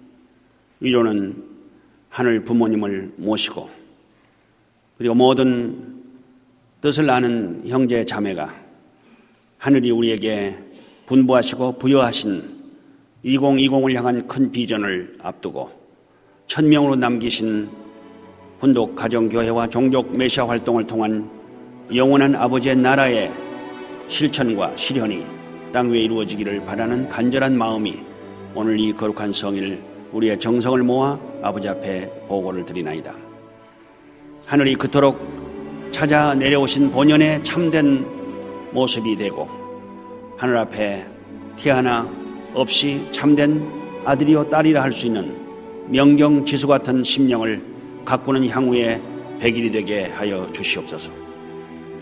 위로는 하늘 부모님을 모시고 그리고 모든 뜻을 아는 형제 자매가 하늘이 우리에게 분부하시고 부여하신 2020을 향한 큰 비전을 앞두고 1000명으로 남기신 혼독 가정교회와 종족 메시아 활동을 통한 영원한 아버지의 나라의 실천과 실현이 땅 위에 이루어지기를 바라는 간절한 마음이 오늘 이 거룩한 성일 우리의 정성을 모아 아버지 앞에 보고를 드리나이다. 하늘이 그토록 찾아 내려오신 본연의 참된 모습이 되고 하늘 앞에 티 하나 없이 참된 아들이요 딸이라 할 수 있는 명경지수 같은 심령을 가꾸는 향후의 100일이 되게 하여 주시옵소서.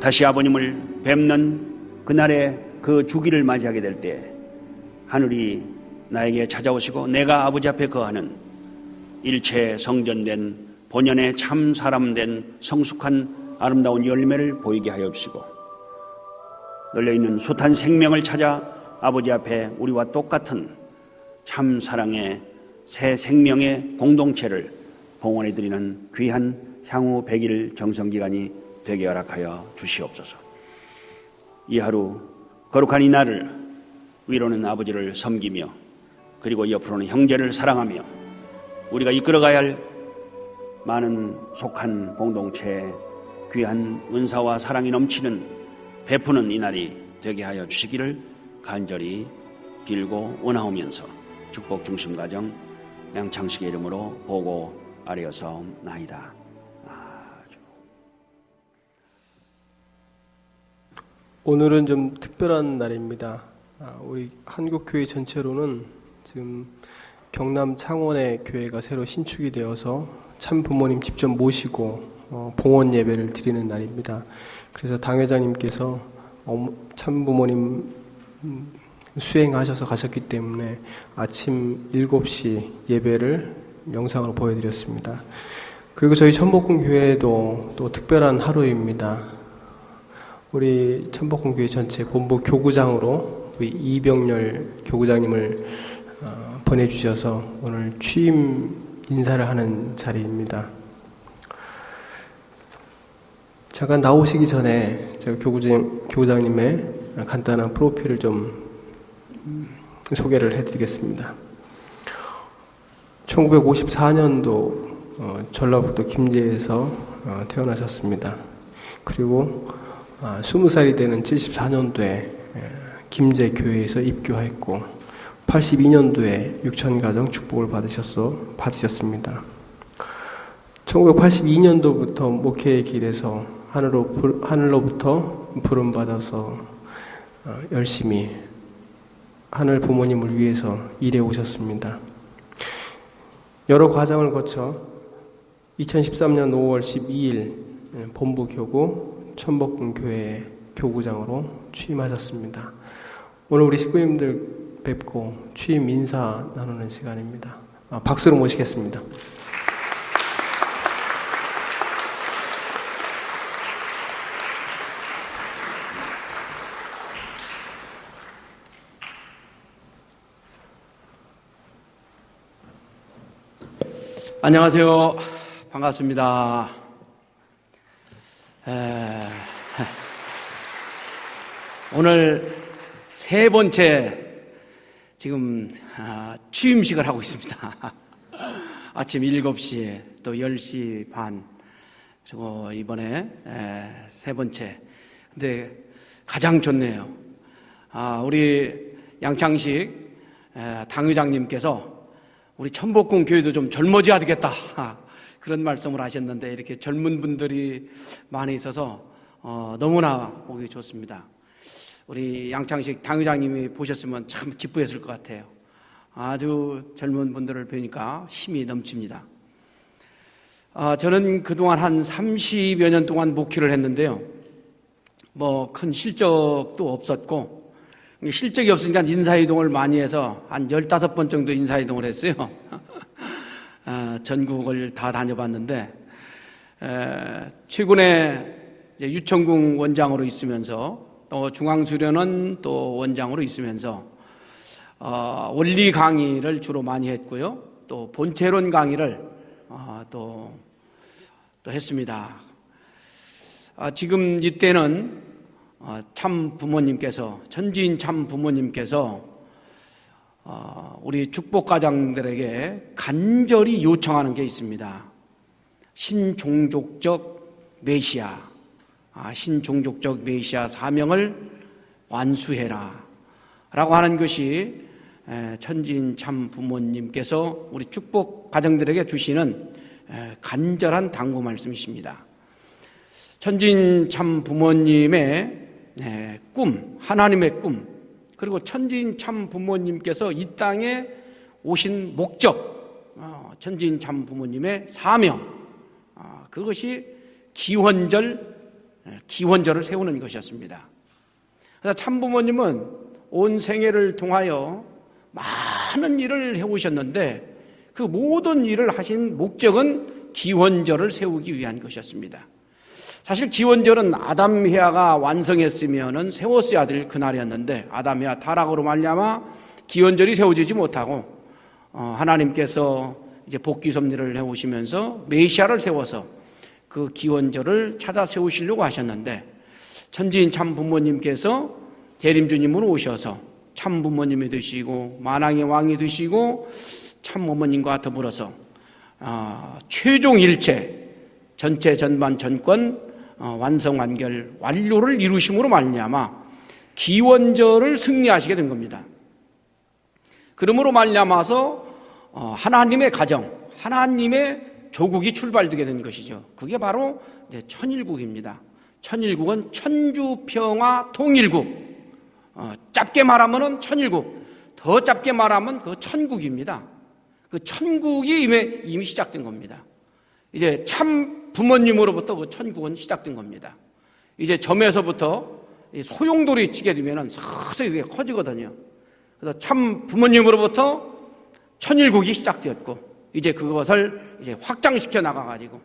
다시 아버님을 뵙는 그날의 그 주기를 맞이하게 될 때 하늘이 나에게 찾아오시고 내가 아버지 앞에 거하는 일체 성전된 본연의 참 사람된 성숙한 아름다운 열매를 보이게 하여 주시고 널려있는 숱한 생명을 찾아 아버지 앞에 우리와 똑같은 참 사랑의 새 생명의 공동체를 봉헌해드리는 귀한 향후 100일 정성기간이 되게 허락하여 주시옵소서. 이 하루 거룩한 이 날을 위로는 아버지를 섬기며 그리고 옆으로는 형제를 사랑하며 우리가 이끌어가야 할 많은 속한 공동체의 귀한 은사와 사랑이 넘치는 베푸는 이 날이 되게 하여 주시기를 간절히 빌고 원하오면서 축복 중심 가정 양창식의 이름으로 보고 아뢰어서나이다. 오늘은 좀 특별한 날입니다. 우리 한국교회 전체로는 지금 경남 창원의 교회가 새로 신축이 되어서 참 부모님 직접 모시고 봉헌 예배를 드리는 날입니다. 그래서 당회장님께서 참 부모님 수행하셔서 가셨기 때문에 아침 7시 예배를 영상으로 보여드렸습니다. 그리고 저희 천복궁교회도 또 특별한 하루입니다. 우리 천복궁교회 전체 본부 교구장으로 우리 이병렬 교구장님을 보내주셔서 오늘 취임 인사를 하는 자리입니다. 잠깐 나오시기 전에 제가 교구장님의 간단한 프로필을 좀 소개를 해드리겠습니다. 1954년도 전라북도 김제에서 태어나셨습니다. 그리고 20살이 되는 74년도에 김제 교회에서 입교했고 82년도에 육천가정 축복을 받으셨습니다. 1982년도부터 목회의 길에서 하늘로부터 부름받아서 열심히 하늘 부모님을 위해서 일해 오셨습니다. 여러 과정을 거쳐 2013년 5월 12일 본부 교구 천복궁교회 교구장으로 취임하셨습니다. 오늘 우리 식구님들 뵙고 취임 인사 나누는 시간입니다. 박수로 모시겠습니다. 안녕하세요. 반갑습니다. 오늘 세 번째 지금 취임식을 하고 있습니다. 아침 7시에 또 10시 반 그리고 이번에 세 번째. 근데 가장 좋네요. 우리 양창식 당회장님께서 우리 천복궁 교회도 좀 젊어져야 되겠다 그런 말씀을 하셨는데 이렇게 젊은 분들이 많이 있어서 너무나 보기 좋습니다. 우리 양창식 당회장님이 보셨으면 참 기쁘셨을 것 같아요. 아주 젊은 분들을 뵈니까 힘이 넘칩니다. 저는 그동안 한 30여 년 동안 목회를 했는데요. 뭐 큰 실적도 없었고 실적이 없으니까 인사이동을 많이 해서 한 15번 정도 인사이동을 했어요. 전국을 다 다녀봤는데 최근에 유천궁 원장으로 있으면서 또 중앙수련원 또 원장으로 있으면서 원리 강의를 주로 많이 했고요. 또 본체론 강의를 또 했습니다. 지금 이때는 참 부모님께서 천지인 참 부모님께서 우리 축복가장들에게 간절히 요청하는 게 있습니다. 신종족적 메시아, 신종족적 메시아 사명을 완수해라 라고 하는 것이 천지인 참 부모님께서 우리 축복가정들에게 주시는 간절한 당부 말씀이십니다. 천지인 참 부모님의 꿈, 하나님의 꿈, 그리고 천지인 참 부모님께서 이 땅에 오신 목적, 천지인 참 부모님의 사명, 그것이 기원절을 세우는 것이었습니다. 그래서 참 부모님은 온 생애를 통하여 많은 일을 해오셨는데 그 모든 일을 하신 목적은 기원절을 세우기 위한 것이었습니다. 사실 기원절은 아담 해아가 완성했으면 세웠어야 될 그날이었는데 아담 해아 타락으로 말미암아 기원절이 세워지지 못하고 하나님께서 이제 복귀 섭리를 해오시면서 메시아를 세워서 그 기원절을 찾아 세우시려고 하셨는데 천지인 참 부모님께서 대림주님으로 오셔서 참 부모님이 되시고 만왕의 왕이 되시고 참 어머님과 더불어서 최종 일체 전체 전반 전권 완성 완결 완료를 이루심으로 말미암아 기원절을 승리하시게 된 겁니다. 그러므로 말미암아서 하나님의 가정, 하나님의 조국이 출발되게 된 것이죠. 그게 바로 천일국입니다. 천일국은 천주평화 통일국. 짧게 말하면 천일국, 더 짧게 말하면 그 천국입니다. 그 천국이 이미 시작된 겁니다. 이제 참 부모님으로부터 그 천국은 시작된 겁니다. 이제 점에서부터 소용돌이 치게 되면 서서히 이게 커지거든요. 그래서 참 부모님으로부터 천일국이 시작되었고, 이제 그것을 이제 확장시켜 나가가지고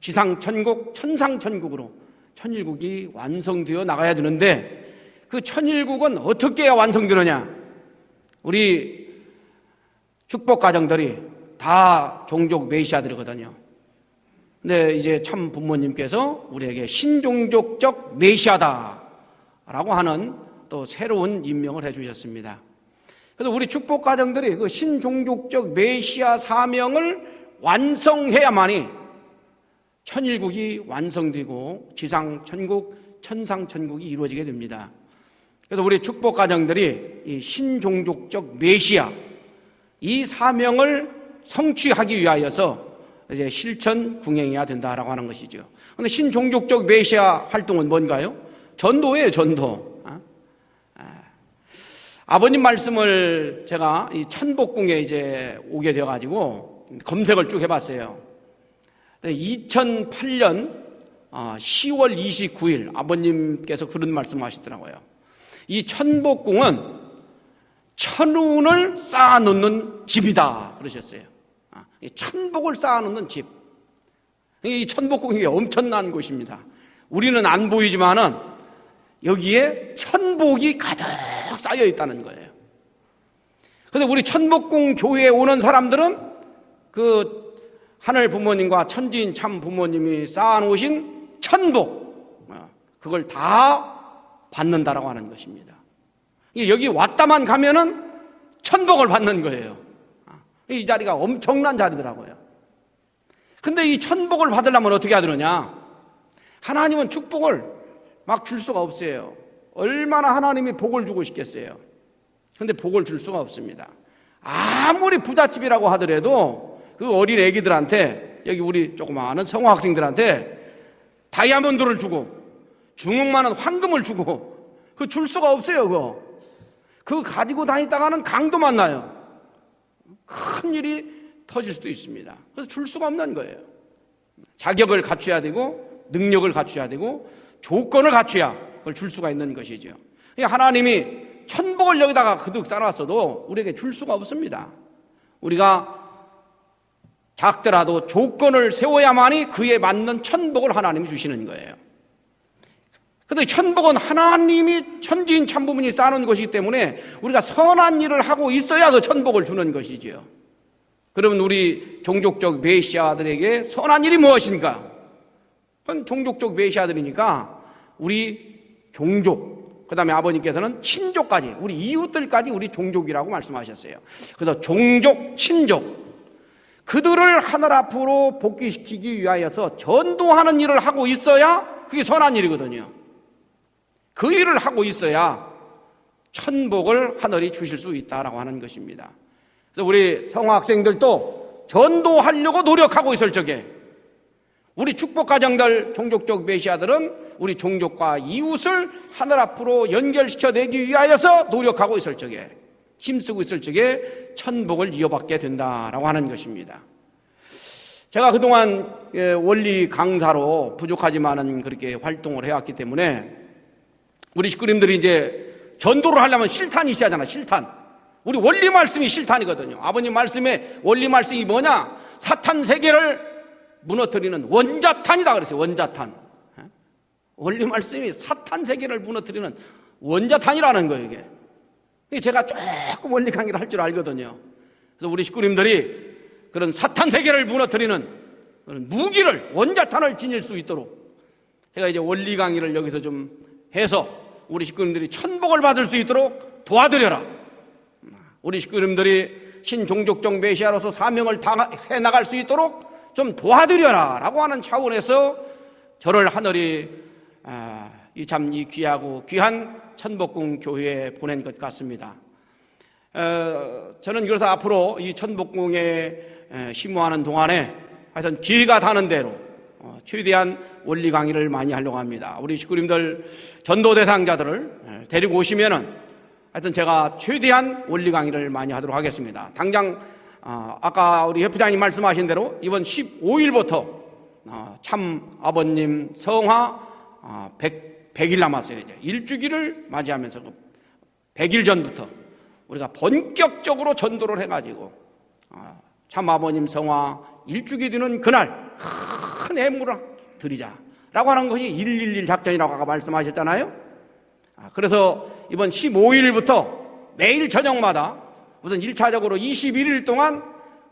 지상 천국, 천상 천국으로 천일국이 완성되어 나가야 되는데, 그 천일국은 어떻게 해야 완성되느냐? 우리 축복 가정들이 다 종족 메시아들이거든요. 근데 이제 참 부모님께서 우리에게 신종족적 메시아다라고 하는 또 새로운 임명을 해주셨습니다. 그래서 우리 축복 가정들이 그 신종족적 메시아 사명을 완성해야만이 천일국이 완성되고 지상 천국, 천상 천국이 이루어지게 됩니다. 그래서 우리 축복 가정들이 이 신종족적 메시아 이 사명을 성취하기 위하여서 이제 실천 궁행해야 된다라고 하는 것이죠. 그런데 신종족적 메시아 활동은 뭔가요? 전도예요, 전도. 아버님 말씀을 제가 이 천복궁에 이제 오게 되어가지고 검색을 쭉 해봤어요. 2008년 10월 29일 아버님께서 그런 말씀 하시더라고요. 이 천복궁은 천운을 쌓아놓는 집이다 그러셨어요. 천복을 쌓아놓는 집. 이 천복궁이 엄청난 곳입니다. 우리는 안 보이지만은 여기에 천복이 가득 쌓여 있다는 거예요. 그래서 우리 천복궁 교회에 오는 사람들은 그 하늘 부모님과 천지인 참 부모님이 쌓아놓으신 천복, 그걸 다 받는다라고 하는 것입니다. 여기 왔다만 가면은 천복을 받는 거예요. 이 자리가 엄청난 자리더라고요. 근데 이 천복을 받으려면 어떻게 해야 되느냐? 하나님은 축복을 막 줄 수가 없어요. 얼마나 하나님이 복을 주고 싶겠어요. 근데 복을 줄 수가 없습니다. 아무리 부잣집이라고 하더라도 그 어린 애기들한테, 여기 우리 조그마한 성호 학생들한테 다이아몬드를 주고 중億많은 황금을 주고 그거 줄 수가 없어요. 그거 가지고 다니다가는 강도 만나요. 큰 일이 터질 수도 있습니다. 그래서 줄 수가 없는 거예요. 자격을 갖춰야 되고 능력을 갖춰야 되고 조건을 갖춰야 그걸 줄 수가 있는 것이죠. 그러니까 하나님이 천복을 여기다가 그득 쌓아놨어도 우리에게 줄 수가 없습니다. 우리가 작더라도 조건을 세워야만이 그에 맞는 천복을 하나님이 주시는 거예요. 그런데 천복은 하나님이 천지인 참부모님이 쌓아놓은 것이기 때문에 우리가 선한 일을 하고 있어야 그 천복을 주는 것이지요. 그러면 우리 종족적 메시아들에게 선한 일이 무엇인가? 그건 종족적 메시아들이니까 우리 종족, 그 다음에 아버님께서는 친족까지, 우리 이웃들까지 우리 종족이라고 말씀하셨어요. 그래서 종족, 친족, 그들을 하늘 앞으로 복귀시키기 위하여서 전도하는 일을 하고 있어야 그게 선한 일이거든요. 그 일을 하고 있어야 천복을 하늘이 주실 수 있다라고 하는 것입니다. 그래서 우리 성학생들도 전도하려고 노력하고 있을 적에 우리 축복가정들, 종족적 메시아들은 우리 종족과 이웃을 하늘 앞으로 연결시켜내기 위하여서 노력하고 있을 적에, 힘쓰고 있을 적에 천복을 이어받게 된다라고 하는 것입니다. 제가 그동안 원리 강사로 부족하지만은 그렇게 활동을 해왔기 때문에 우리 식구님들이 이제 전도를 하려면 실탄이 있어야 하잖아. 실탄. 우리 원리 말씀이 실탄이거든요. 아버님 말씀의 원리 말씀이 뭐냐? 사탄 세계를 무너뜨리는 원자탄이다 그랬어요. 원자탄. 원리 말씀이 사탄 세계를 무너뜨리는 원자탄이라는 거예요. 이게 제가 조금 원리 강의를 할 줄 알거든요. 그래서 우리 식구님들이 그런 사탄 세계를 무너뜨리는 무기를, 원자탄을 지닐 수 있도록 제가 이제 원리 강의를 여기서 좀 해서 우리 식구님들이 천복을 받을 수 있도록 도와드려라. 우리 식구님들이 신종족적 메시아로서 사명을 다해 나갈 수 있도록 좀 도와드려라 라고 하는 차원에서 저를 하늘이 이 참 이 귀하고 귀한 천복궁 교회에 보낸 것 같습니다. 저는 그래서 앞으로 이 천복궁에 심호하는 동안에 하여튼 기회가 닿는 대로 최대한 원리 강의를 많이 하려고 합니다. 우리 식구님들 전도 대상자들을 데리고 오시면은 하여튼 제가 최대한 원리 강의를 많이 하도록 하겠습니다. 당장 아까 우리 협회장님 말씀하신 대로 이번 15일부터 참 아버님 성화 100일 남았어요. 이제 일주기를 맞이하면서 100일 전부터 우리가 본격적으로 전도를 해가지고 참 아버님 성화 일주기 되는 그날 큰 애물을 드리자라고 하는 것이 111 작전이라고 아까 말씀하셨잖아요. 그래서 이번 15일부터 매일 저녁마다 우선 1차적으로 21일 동안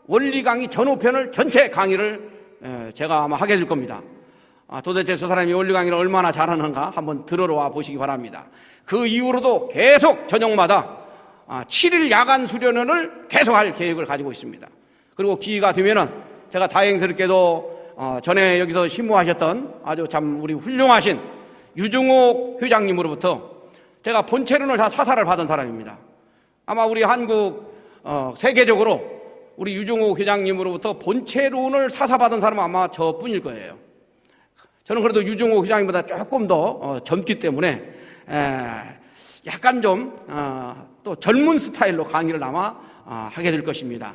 원리 강의 전후편을 전체 강의를 제가 아마 하게 될 겁니다. 도대체 저 사람이 원리 강의를 얼마나 잘하는가 한번 들어와 보시기 바랍니다. 그 이후로도 계속 저녁마다 7일 야간 수련회를 계속할 계획을 가지고 있습니다. 그리고 기회가 되면은 제가 다행스럽게도 전에 여기서 심무하셨던 아주 참 우리 훌륭하신 유중옥 회장님으로부터 제가 본체론을 다 사사를 받은 사람입니다. 아마 우리 한국 세계적으로 우리 유중옥 회장님으로부터 본체론을 사사받은 사람은 아마 저뿐일 거예요. 저는 그래도 유중옥 회장님보다 조금 더 젊기 때문에 약간 좀 또 젊은 스타일로 강의를 아마 하게 될 것입니다.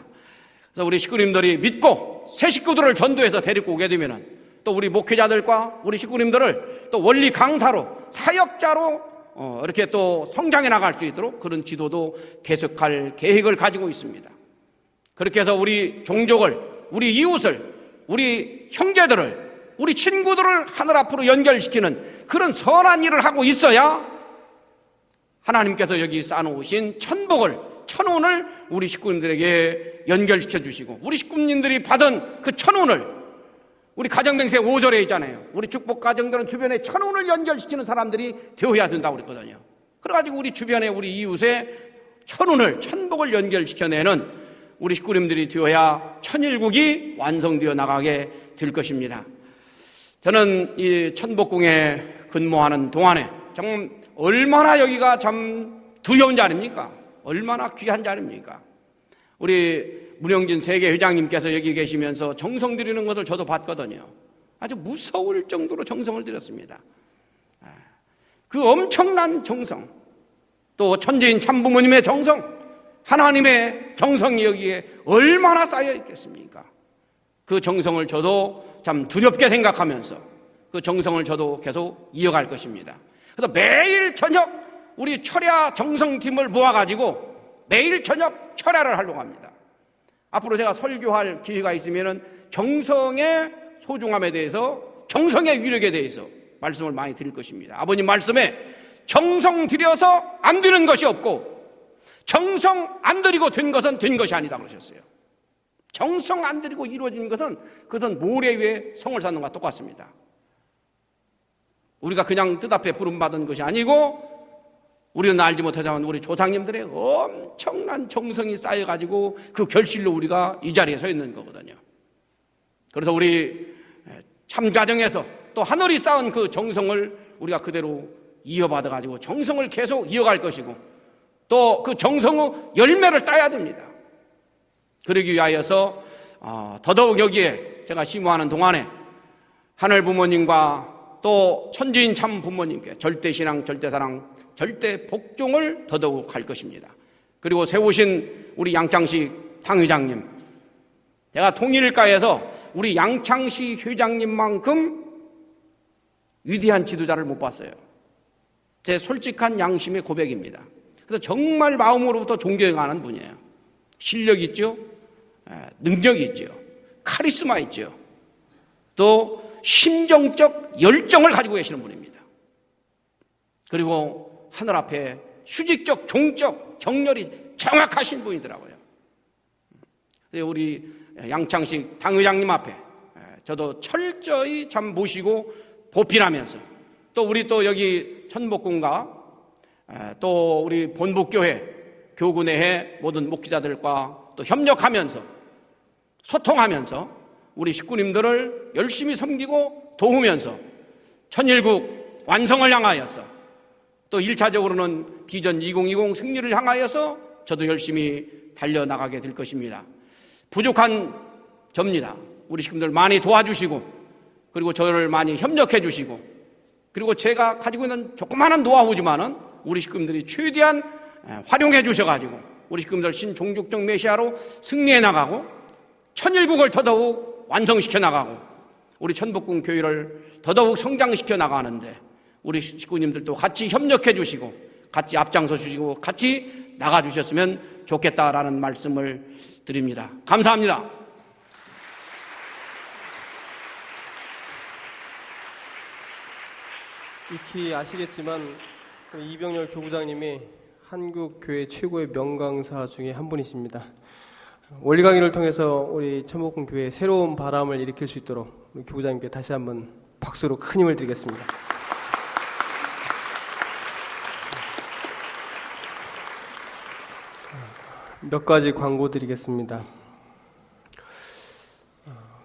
그래서 우리 식구님들이 믿고 새 식구들을 전도해서 데리고 오게 되면은 또 우리 목회자들과 우리 식구님들을 또 원리 강사로 사역자로 이렇게 또 성장해 나갈 수 있도록 그런 지도도 계속할 계획을 가지고 있습니다. 그렇게 해서 우리 종족을, 우리 이웃을, 우리 형제들을, 우리 친구들을 하늘 앞으로 연결시키는 그런 선한 일을 하고 있어야 하나님께서 여기 쌓아놓으신 천복을, 천운을 우리 식구님들에게 연결시켜 주시고 우리 식구님들이 받은 그 천운을 우리 가정맹세 5절에 있잖아요. 우리 축복 가정들은 주변에 천운을 연결시키는 사람들이 되어야 된다고 그랬거든요. 그래가지고 우리 주변에 우리 이웃에 천운을, 천복을 연결시켜내는 우리 식구님들이 되어야 천일국이 완성되어 나가게 될 것입니다. 저는 이 천복궁에 근무하는 동안에 정말 얼마나 여기가 참 두려운 자리입니까? 얼마나 귀한 자리입니까? 우리 문영진 세계회장님께서 여기 계시면서 정성 드리는 것을 저도 봤거든요. 아주 무서울 정도로 정성을 드렸습니다. 그 엄청난 정성, 또 천지인 참부모님의 정성, 하나님의 정성이 여기에 얼마나 쌓여 있겠습니까? 그 정성을 저도 참 두렵게 생각하면서 그 정성을 저도 계속 이어갈 것입니다. 그래서 매일 저녁 우리 철야 정성팀을 모아가지고 매일 저녁 철야를 하려고 합니다. 앞으로 제가 설교할 기회가 있으면 정성의 소중함에 대해서, 정성의 위력에 대해서 말씀을 많이 드릴 것입니다. 아버님 말씀에 정성 들여서 안 되는 것이 없고 정성 안 들이고 된 것은 된 것이 아니다 그러셨어요. 정성 안 들이고 이루어진 것은 그것은 모래 위에 성을 쌓는 것과 똑같습니다. 우리가 그냥 뜻 앞에 부름받은 것이 아니고 우리는 알지 못하지만 우리 조상님들의 엄청난 정성이 쌓여가지고 그 결실로 우리가 이 자리에 서 있는 거거든요. 그래서 우리 참가정에서 또 하늘이 쌓은 그 정성을 우리가 그대로 이어받아가지고 정성을 계속 이어갈 것이고 또 그 정성의 열매를 따야 됩니다. 그러기 위하여서 더더욱 여기에 제가 심호하는 동안에 하늘 부모님과 또 천지인 참 부모님께 절대신앙, 절대사랑, 절대복종을 더더욱 할 것입니다. 그리고 세우신 우리 양창식 당회장님, 제가 통일가에서 우리 양창식 회장님만큼 위대한 지도자를 못 봤어요. 제 솔직한 양심의 고백입니다. 그래서 정말 마음으로부터 존경하는 분이에요. 실력 있죠? 능력이 있죠? 카리스마 있죠? 또 심정적 열정을 가지고 계시는 분입니다. 그리고 하늘 앞에 수직적, 종적, 정렬이 정확하신 분이더라고요. 우리 양창식 당회장님 앞에 저도 철저히 참 모시고 보필하면서 또 우리 또 여기 천복궁과 또 우리 본부교회 교구내의 모든 목회자들과 또 협력하면서 소통하면서 우리 식구님들을 열심히 섬기고 도우면서 천일국 완성을 향하여서 또 1차적으로는 비전 2020 승리를 향하여서 저도 열심히 달려나가게 될 것입니다. 부족한 접니다. 우리 식구들 많이 도와주시고 그리고 저를 많이 협력해 주시고 그리고 제가 가지고 있는 조그마한 노하우지만은 우리 식구들이 최대한 활용해 주셔가지고 우리 식구들 신종족적 메시아로 승리해 나가고 천일국을 더더욱 완성시켜 나가고 우리 천복궁 교회를 더더욱 성장시켜 나가는데 우리 식구님들도 같이 협력해 주시고 같이 앞장서 주시고 같이 나가주셨으면 좋겠다라는 말씀을 드립니다. 감사합니다. 익히 아시겠지만 이병렬 교구장님이 한국 교회 최고의 명강사 중에 한 분이십니다. 원리 강의를 통해서 우리 천복궁 교회에 새로운 바람을 일으킬 수 있도록 우리 교구장님께 다시 한번 박수로 큰 힘을 드리겠습니다. 몇 가지 광고 드리겠습니다.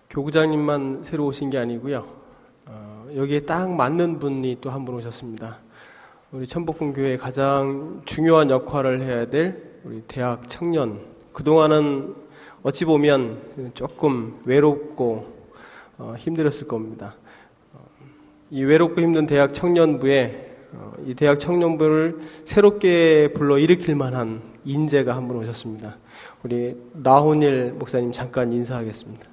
교구장님만 새로 오신 게 아니고요. 여기에 딱 맞는 분이 또 한 분 오셨습니다. 우리 천복궁 교회의 가장 중요한 역할을 해야 될 우리 대학 청년. 그동안은 어찌 보면 조금 외롭고 힘들었을 겁니다. 이 외롭고 힘든 대학 청년부에 이 대학 청년부를 새롭게 불러일으킬 만한 인재가 한 분 오셨습니다. 우리 나훈일 목사님 잠깐 인사하겠습니다.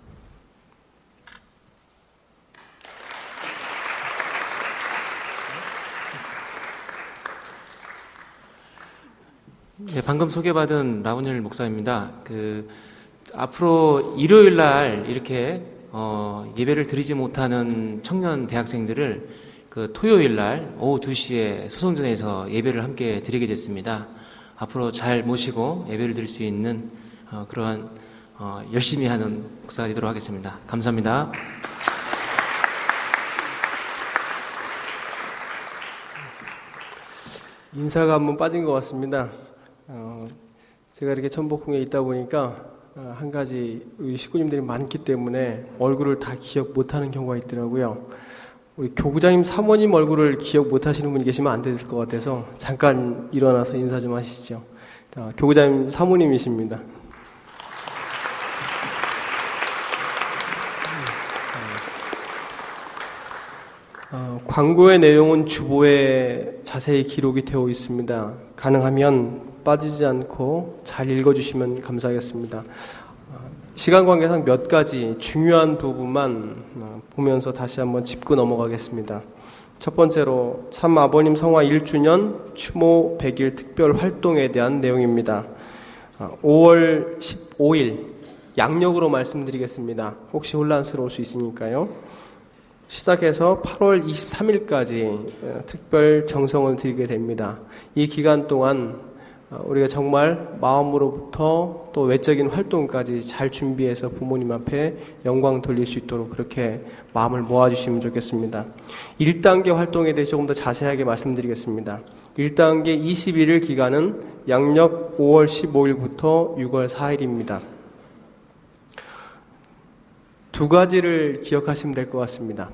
네, 방금 소개받은 라운일 목사입니다. 앞으로 일요일 날 이렇게 예배를 드리지 못하는 청년 대학생들을 토요일 날 오후 2시에 소성전에서 예배를 함께 드리게 됐습니다. 앞으로 잘 모시고 예배를 드릴 수 있는 그러한 열심히 하는 목사가 되도록 하겠습니다. 감사합니다. 인사가 한번 빠진 것 같습니다. 제가 이렇게 천복궁에 있다 보니까 한 가지 우리 식구님들이 많기 때문에 얼굴을 다 기억 못하는 경우가 있더라고요. 우리 교구장님 사모님 얼굴을 기억 못하시는 분이 계시면 안 될 것 같아서 잠깐 일어나서 인사 좀 하시죠. 자, 교구장님 사모님이십니다. 광고의 내용은 주보에 자세히 기록이 되어 있습니다. 가능하면 빠지지 않고 잘 읽어주시면 감사하겠습니다. 시간 관계상 몇 가지 중요한 부분만 보면서 다시 한번 짚고 넘어가겠습니다. 첫 번째로 참 아버님 성화 1주년 추모 100일 특별 활동에 대한 내용입니다. 5월 15일 양력으로 말씀드리겠습니다. 혹시 혼란스러울 수 있으니까요. 시작해서 8월 23일까지 특별 정성을 드리게 됩니다. 이 기간 동안 우리가 정말 마음으로부터 또 외적인 활동까지 잘 준비해서 부모님 앞에 영광 돌릴 수 있도록 그렇게 마음을 모아주시면 좋겠습니다. 1단계 활동에 대해 조금 더 자세하게 말씀드리겠습니다. 1단계 21일 기간은 양력 5월 15일부터 6월 4일입니다. 두 가지를 기억하시면 될 것 같습니다.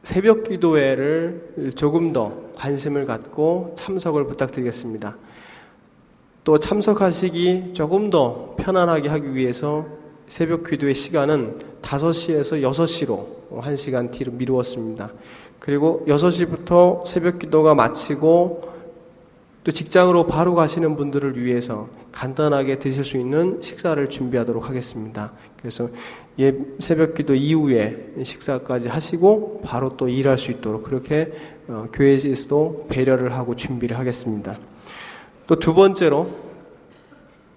새벽 기도회를 조금 더 관심을 갖고 참석을 부탁드리겠습니다. 또 참석하시기 조금 더 편안하게 하기 위해서 새벽 기도회 시간은 5시에서 6시로 1시간 뒤로 미루었습니다. 그리고 6시부터 새벽 기도가 마치고 또 직장으로 바로 가시는 분들을 위해서 간단하게 드실 수 있는 식사를 준비하도록 하겠습니다. 그래서 새벽 기도 이후에 식사까지 하시고 바로 또 일할 수 있도록 그렇게 교회에서도 배려를 하고 준비를 하겠습니다. 또 두 번째로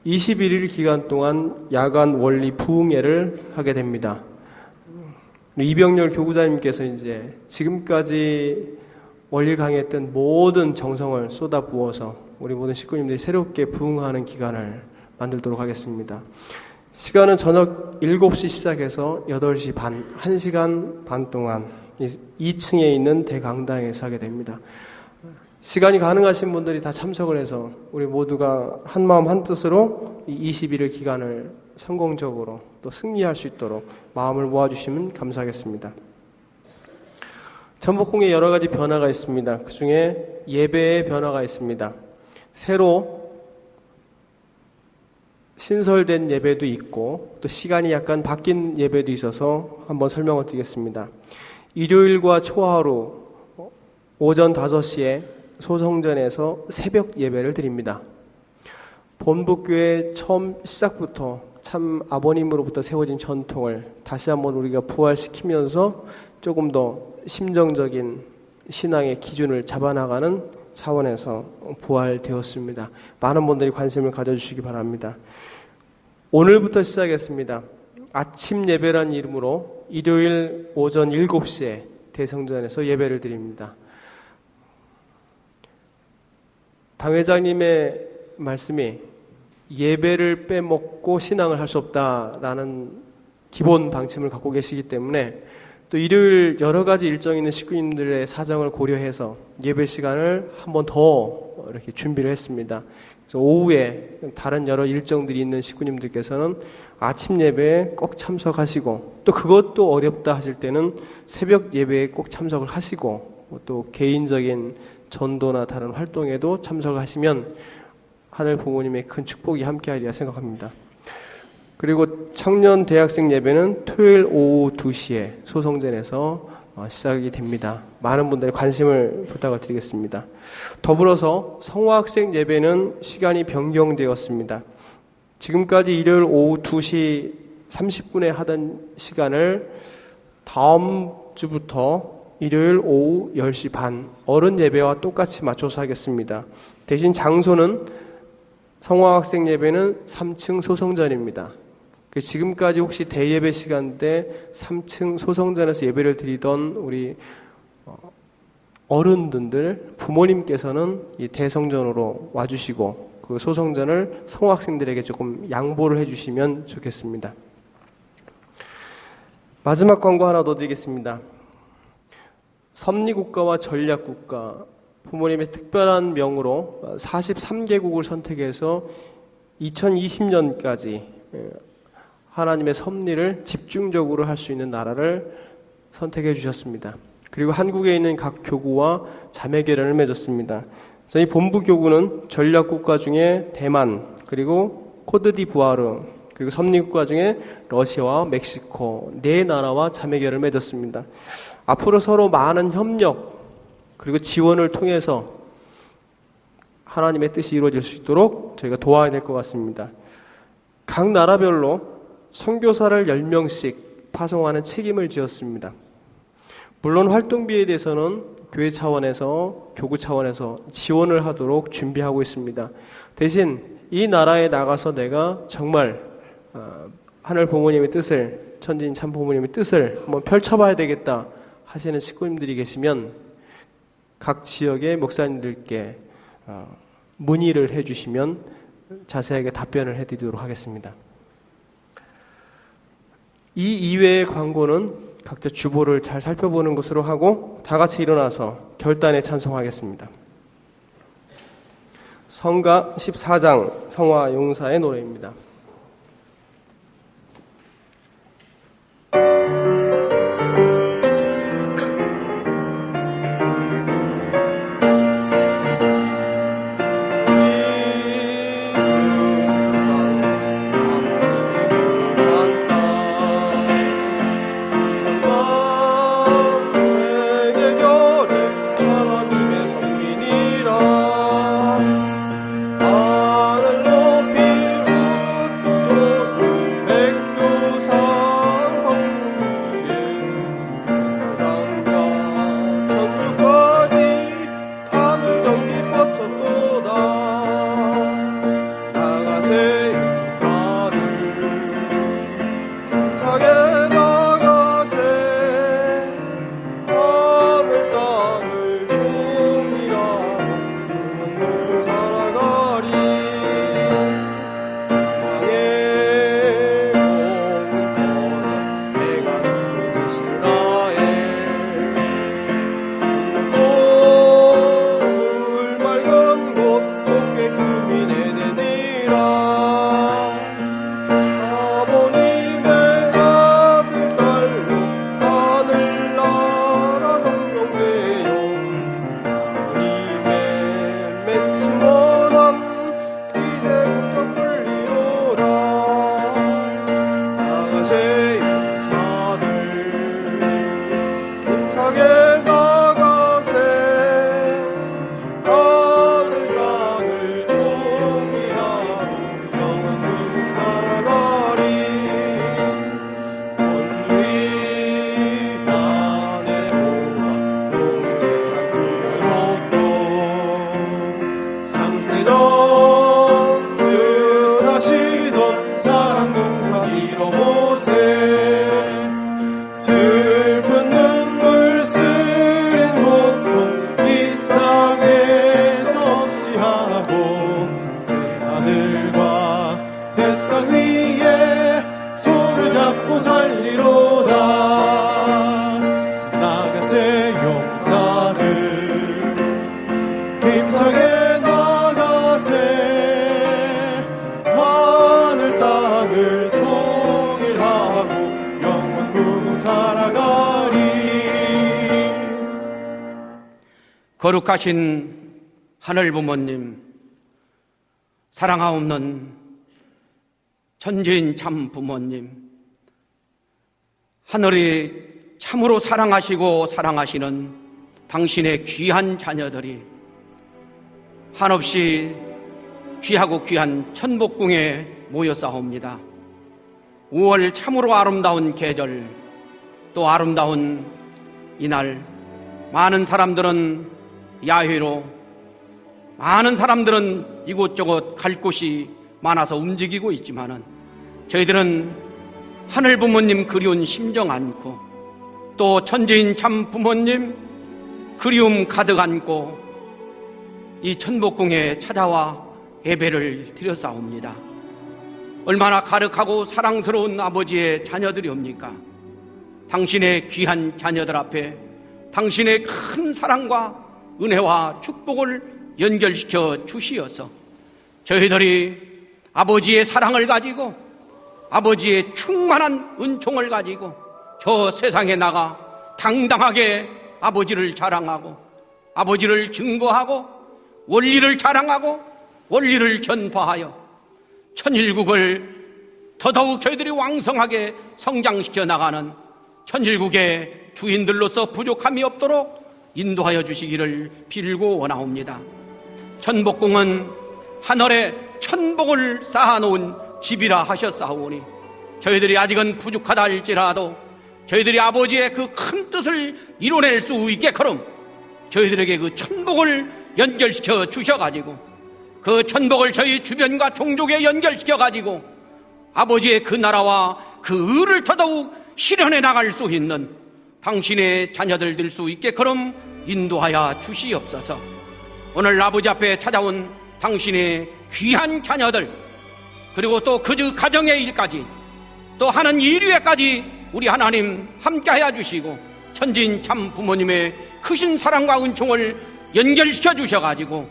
21일 기간 동안 야간 원리 부흥회를 하게 됩니다. 이병렬 교구자님께서 이제 지금까지 원리 강의했던 모든 정성을 쏟아부어서 우리 모든 식구님들이 새롭게 부흥하는 기간을 만들도록 하겠습니다. 시간은 저녁 7시 시작해서 8시 반, 1시간 반 동안 2층에 있는 대강당에서 하게 됩니다. 시간이 가능하신 분들이 다 참석을 해서 우리 모두가 한마음 한뜻으로 이 21일 기간을 성공적으로 또 승리할 수 있도록 마음을 모아주시면 감사하겠습니다. 천복궁에 여러 가지 변화가 있습니다. 그 중에 예배의 변화가 있습니다. 새로 신설된 예배도 있고 또 시간이 약간 바뀐 예배도 있어서 한번 설명을 드리겠습니다. 일요일과 초하루 오전 5시에 소성전에서 새벽 예배를 드립니다. 본부교회 처음 시작부터 참 아버님으로부터 세워진 전통을 다시 한번 우리가 부활시키면서 조금 더 심정적인 신앙의 기준을 잡아나가는 차원에서 부활되었습니다. 많은 분들이 관심을 가져주시기 바랍니다. 오늘부터 시작했습니다. 아침 예배란 이름으로 일요일 오전 7시에 대성전에서 예배를 드립니다. 당회장님의 말씀이 예배를 빼먹고 신앙을 할 수 없다라는 기본 방침을 갖고 계시기 때문에 또 일요일 여러 가지 일정이 있는 식구님들의 사정을 고려해서 예배 시간을 한 번 더 이렇게 준비를 했습니다. 그래서 오후에 다른 여러 일정들이 있는 식구님들께서는 아침 예배에 꼭 참석하시고 또 그것도 어렵다 하실 때는 새벽 예배에 꼭 참석을 하시고 또 개인적인 전도나 다른 활동에도 참석을 하시면 하늘 부모님의 큰 축복이 함께하리라 생각합니다. 그리고 청년 대학생 예배는 토요일 오후 2시에 소성전에서 시작이 됩니다. 많은 분들의 관심을 부탁을 드리겠습니다. 더불어서 성화학생 예배는 시간이 변경되었습니다. 지금까지 일요일 오후 2시 30분에 하던 시간을 다음 주부터 일요일 오후 10시 반 어른 예배와 똑같이 맞춰서 하겠습니다. 대신 장소는 성화학생 예배는 3층 소성전입니다. 지금까지 혹시 대예배 시간 때 3층 소성전에서 예배를 드리던 우리 어른들, 부모님께서는 이 대성전으로 와주시고 그 소성전을 성학생들에게 조금 양보를 해주시면 좋겠습니다. 마지막 광고 하나 더 드리겠습니다. 섭리국가와 전략국가, 부모님의 특별한 명으로 43개국을 선택해서 2020년까지 하나님의 섭리를 집중적으로 할 수 있는 나라를 선택해 주셨습니다. 그리고 한국에 있는 각 교구와 자매결연을 맺었습니다. 저희 본부 교구는 전략국가 중에 대만, 그리고 코트디부아르, 그리고 섭리국가 중에 러시아와 멕시코 네 나라와 자매결연을 맺었습니다. 앞으로 서로 많은 협력 그리고 지원을 통해서 하나님의 뜻이 이루어질 수 있도록 저희가 도와야 될 것 같습니다. 각 나라별로 선교사를 10명씩 파송하는 책임을 지었습니다. 물론 활동비에 대해서는 교회 차원에서, 교구 차원에서 지원을 하도록 준비하고 있습니다. 대신 이 나라에 나가서 내가 정말 하늘 부모님의 뜻을, 천지인 참 부모님의 뜻을 한번 펼쳐봐야 되겠다 하시는 식구님들이 계시면 각 지역의 목사님들께 문의를 해주시면 자세하게 답변을 해드리도록 하겠습니다. 이 이외의 광고는 각자 주보를 잘 살펴보는 것으로 하고 다 같이 일어나서 결단에 찬송하겠습니다. 성가 14장 성화 용사의 노래입니다. 하늘 높이 먹고 살리로다. 나가세 용사들 힘차게 나가세. 하늘 땅을 송일하고 영원국 살아가리. 거룩하신 하늘 부모님, 사랑하옵는 천지인 참 부모님, 하늘이 참으로 사랑하시고 사랑하시는 당신의 귀한 자녀들이 한없이 귀하고 귀한 천복궁에 모여 싸웁니다. 5월 참으로 아름다운 계절, 또 아름다운 이날, 많은 사람들은 야외로, 많은 사람들은 이곳저곳 갈 곳이 많아서 움직이고 있지만은 저희들은 하늘 부모님 그리운 심정 안고, 또 천지인 참 부모님 그리움 가득 안고 이 천복궁에 찾아와 예배를 드렸사옵니다. 얼마나 가득하고 사랑스러운 아버지의 자녀들이옵니까? 당신의 귀한 자녀들 앞에 당신의 큰 사랑과 은혜와 축복을 연결시켜 주시어서 저희들이 아버지의 사랑을 가지고, 아버지의 충만한 은총을 가지고 저 세상에 나가 당당하게 아버지를 자랑하고, 아버지를 증거하고, 원리를 자랑하고, 원리를 전파하여 천일국을 더더욱 저희들이 왕성하게 성장시켜 나가는 천일국의 주인들로서 부족함이 없도록 인도하여 주시기를 빌고 원하옵니다. 천복궁은 하늘에 천복을 쌓아놓은 집이라 하셨사오니 저희들이 아직은 부족하다 할지라도 저희들이 아버지의 그 큰 뜻을 이뤄낼 수 있게끔 저희들에게 그 천복을 연결시켜 주셔가지고, 그 천복을 저희 주변과 종족에 연결시켜가지고 아버지의 그 나라와 그 의를 더더욱 실현해 나갈 수 있는 당신의 자녀들 될 수 있게끔 인도하여 주시옵소서. 오늘 아버지 앞에 찾아온 당신의 귀한 자녀들, 그리고 또 그 가정의 일까지, 또 하는 인류에까지 우리 하나님 함께하여 주시고 천지인 참 부모님의 크신 사랑과 은총을 연결시켜 주셔가지고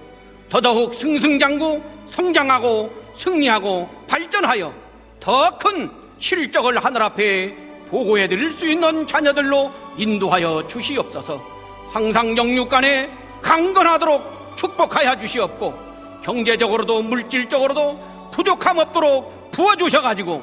더더욱 승승장구 성장하고 승리하고 발전하여 더 큰 실적을 하늘 앞에 보고해 드릴 수 있는 자녀들로 인도하여 주시옵소서. 항상 영육간에 강건하도록 축복하여 주시옵고, 경제적으로도 물질적으로도 부족함 없도록 부어주셔가지고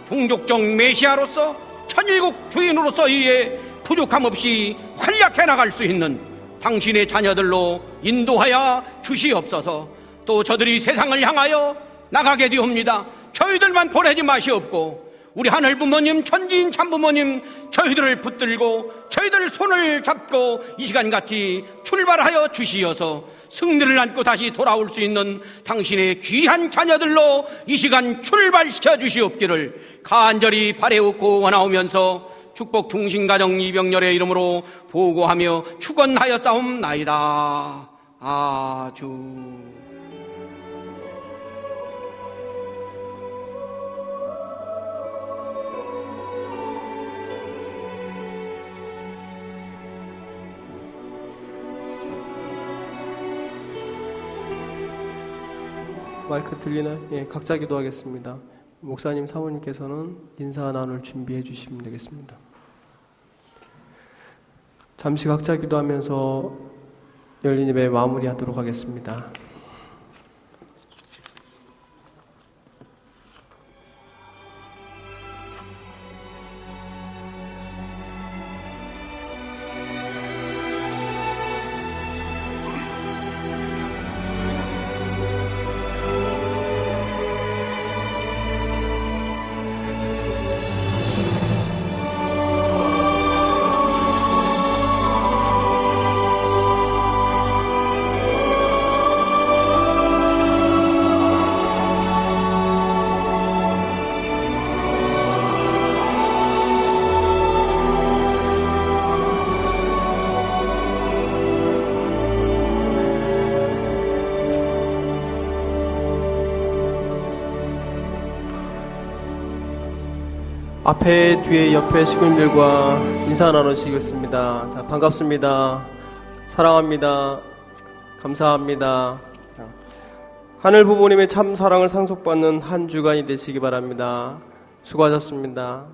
종족적 메시아로서 천일국 주인으로서 이에 부족함 없이 활약해 나갈 수 있는 당신의 자녀들로 인도하여 주시옵소서. 또 저들이 세상을 향하여 나가게 되옵니다. 저희들만 보내지 마시옵고 우리 하늘 부모님, 천지인 참 부모님, 저희들을 붙들고 저희들 손을 잡고 이 시간같이 출발하여 주시어서 승리를 안고 다시 돌아올 수 있는 당신의 귀한 자녀들로 이 시간 출발시켜 주시옵기를 간절히 바라옵고 원하오면서 축복 중심가정 이병렬의 이름으로 보고하며 축원하여 싸움나이다. 아주. 마이크 들리나요? 예, 각자 기도하겠습니다. 목사님, 사모님께서는 인사 나눌 준비해 주시면 되겠습니다. 잠시 각자 기도하면서 열린 예배 마무리하도록 하겠습니다. 앞에, 뒤에, 옆에 식구님들과 인사 나누시겠습니다. 자, 반갑습니다. 사랑합니다. 감사합니다. 하늘 부모님의 참 사랑을 상속받는 한 주간이 되시기 바랍니다. 수고하셨습니다.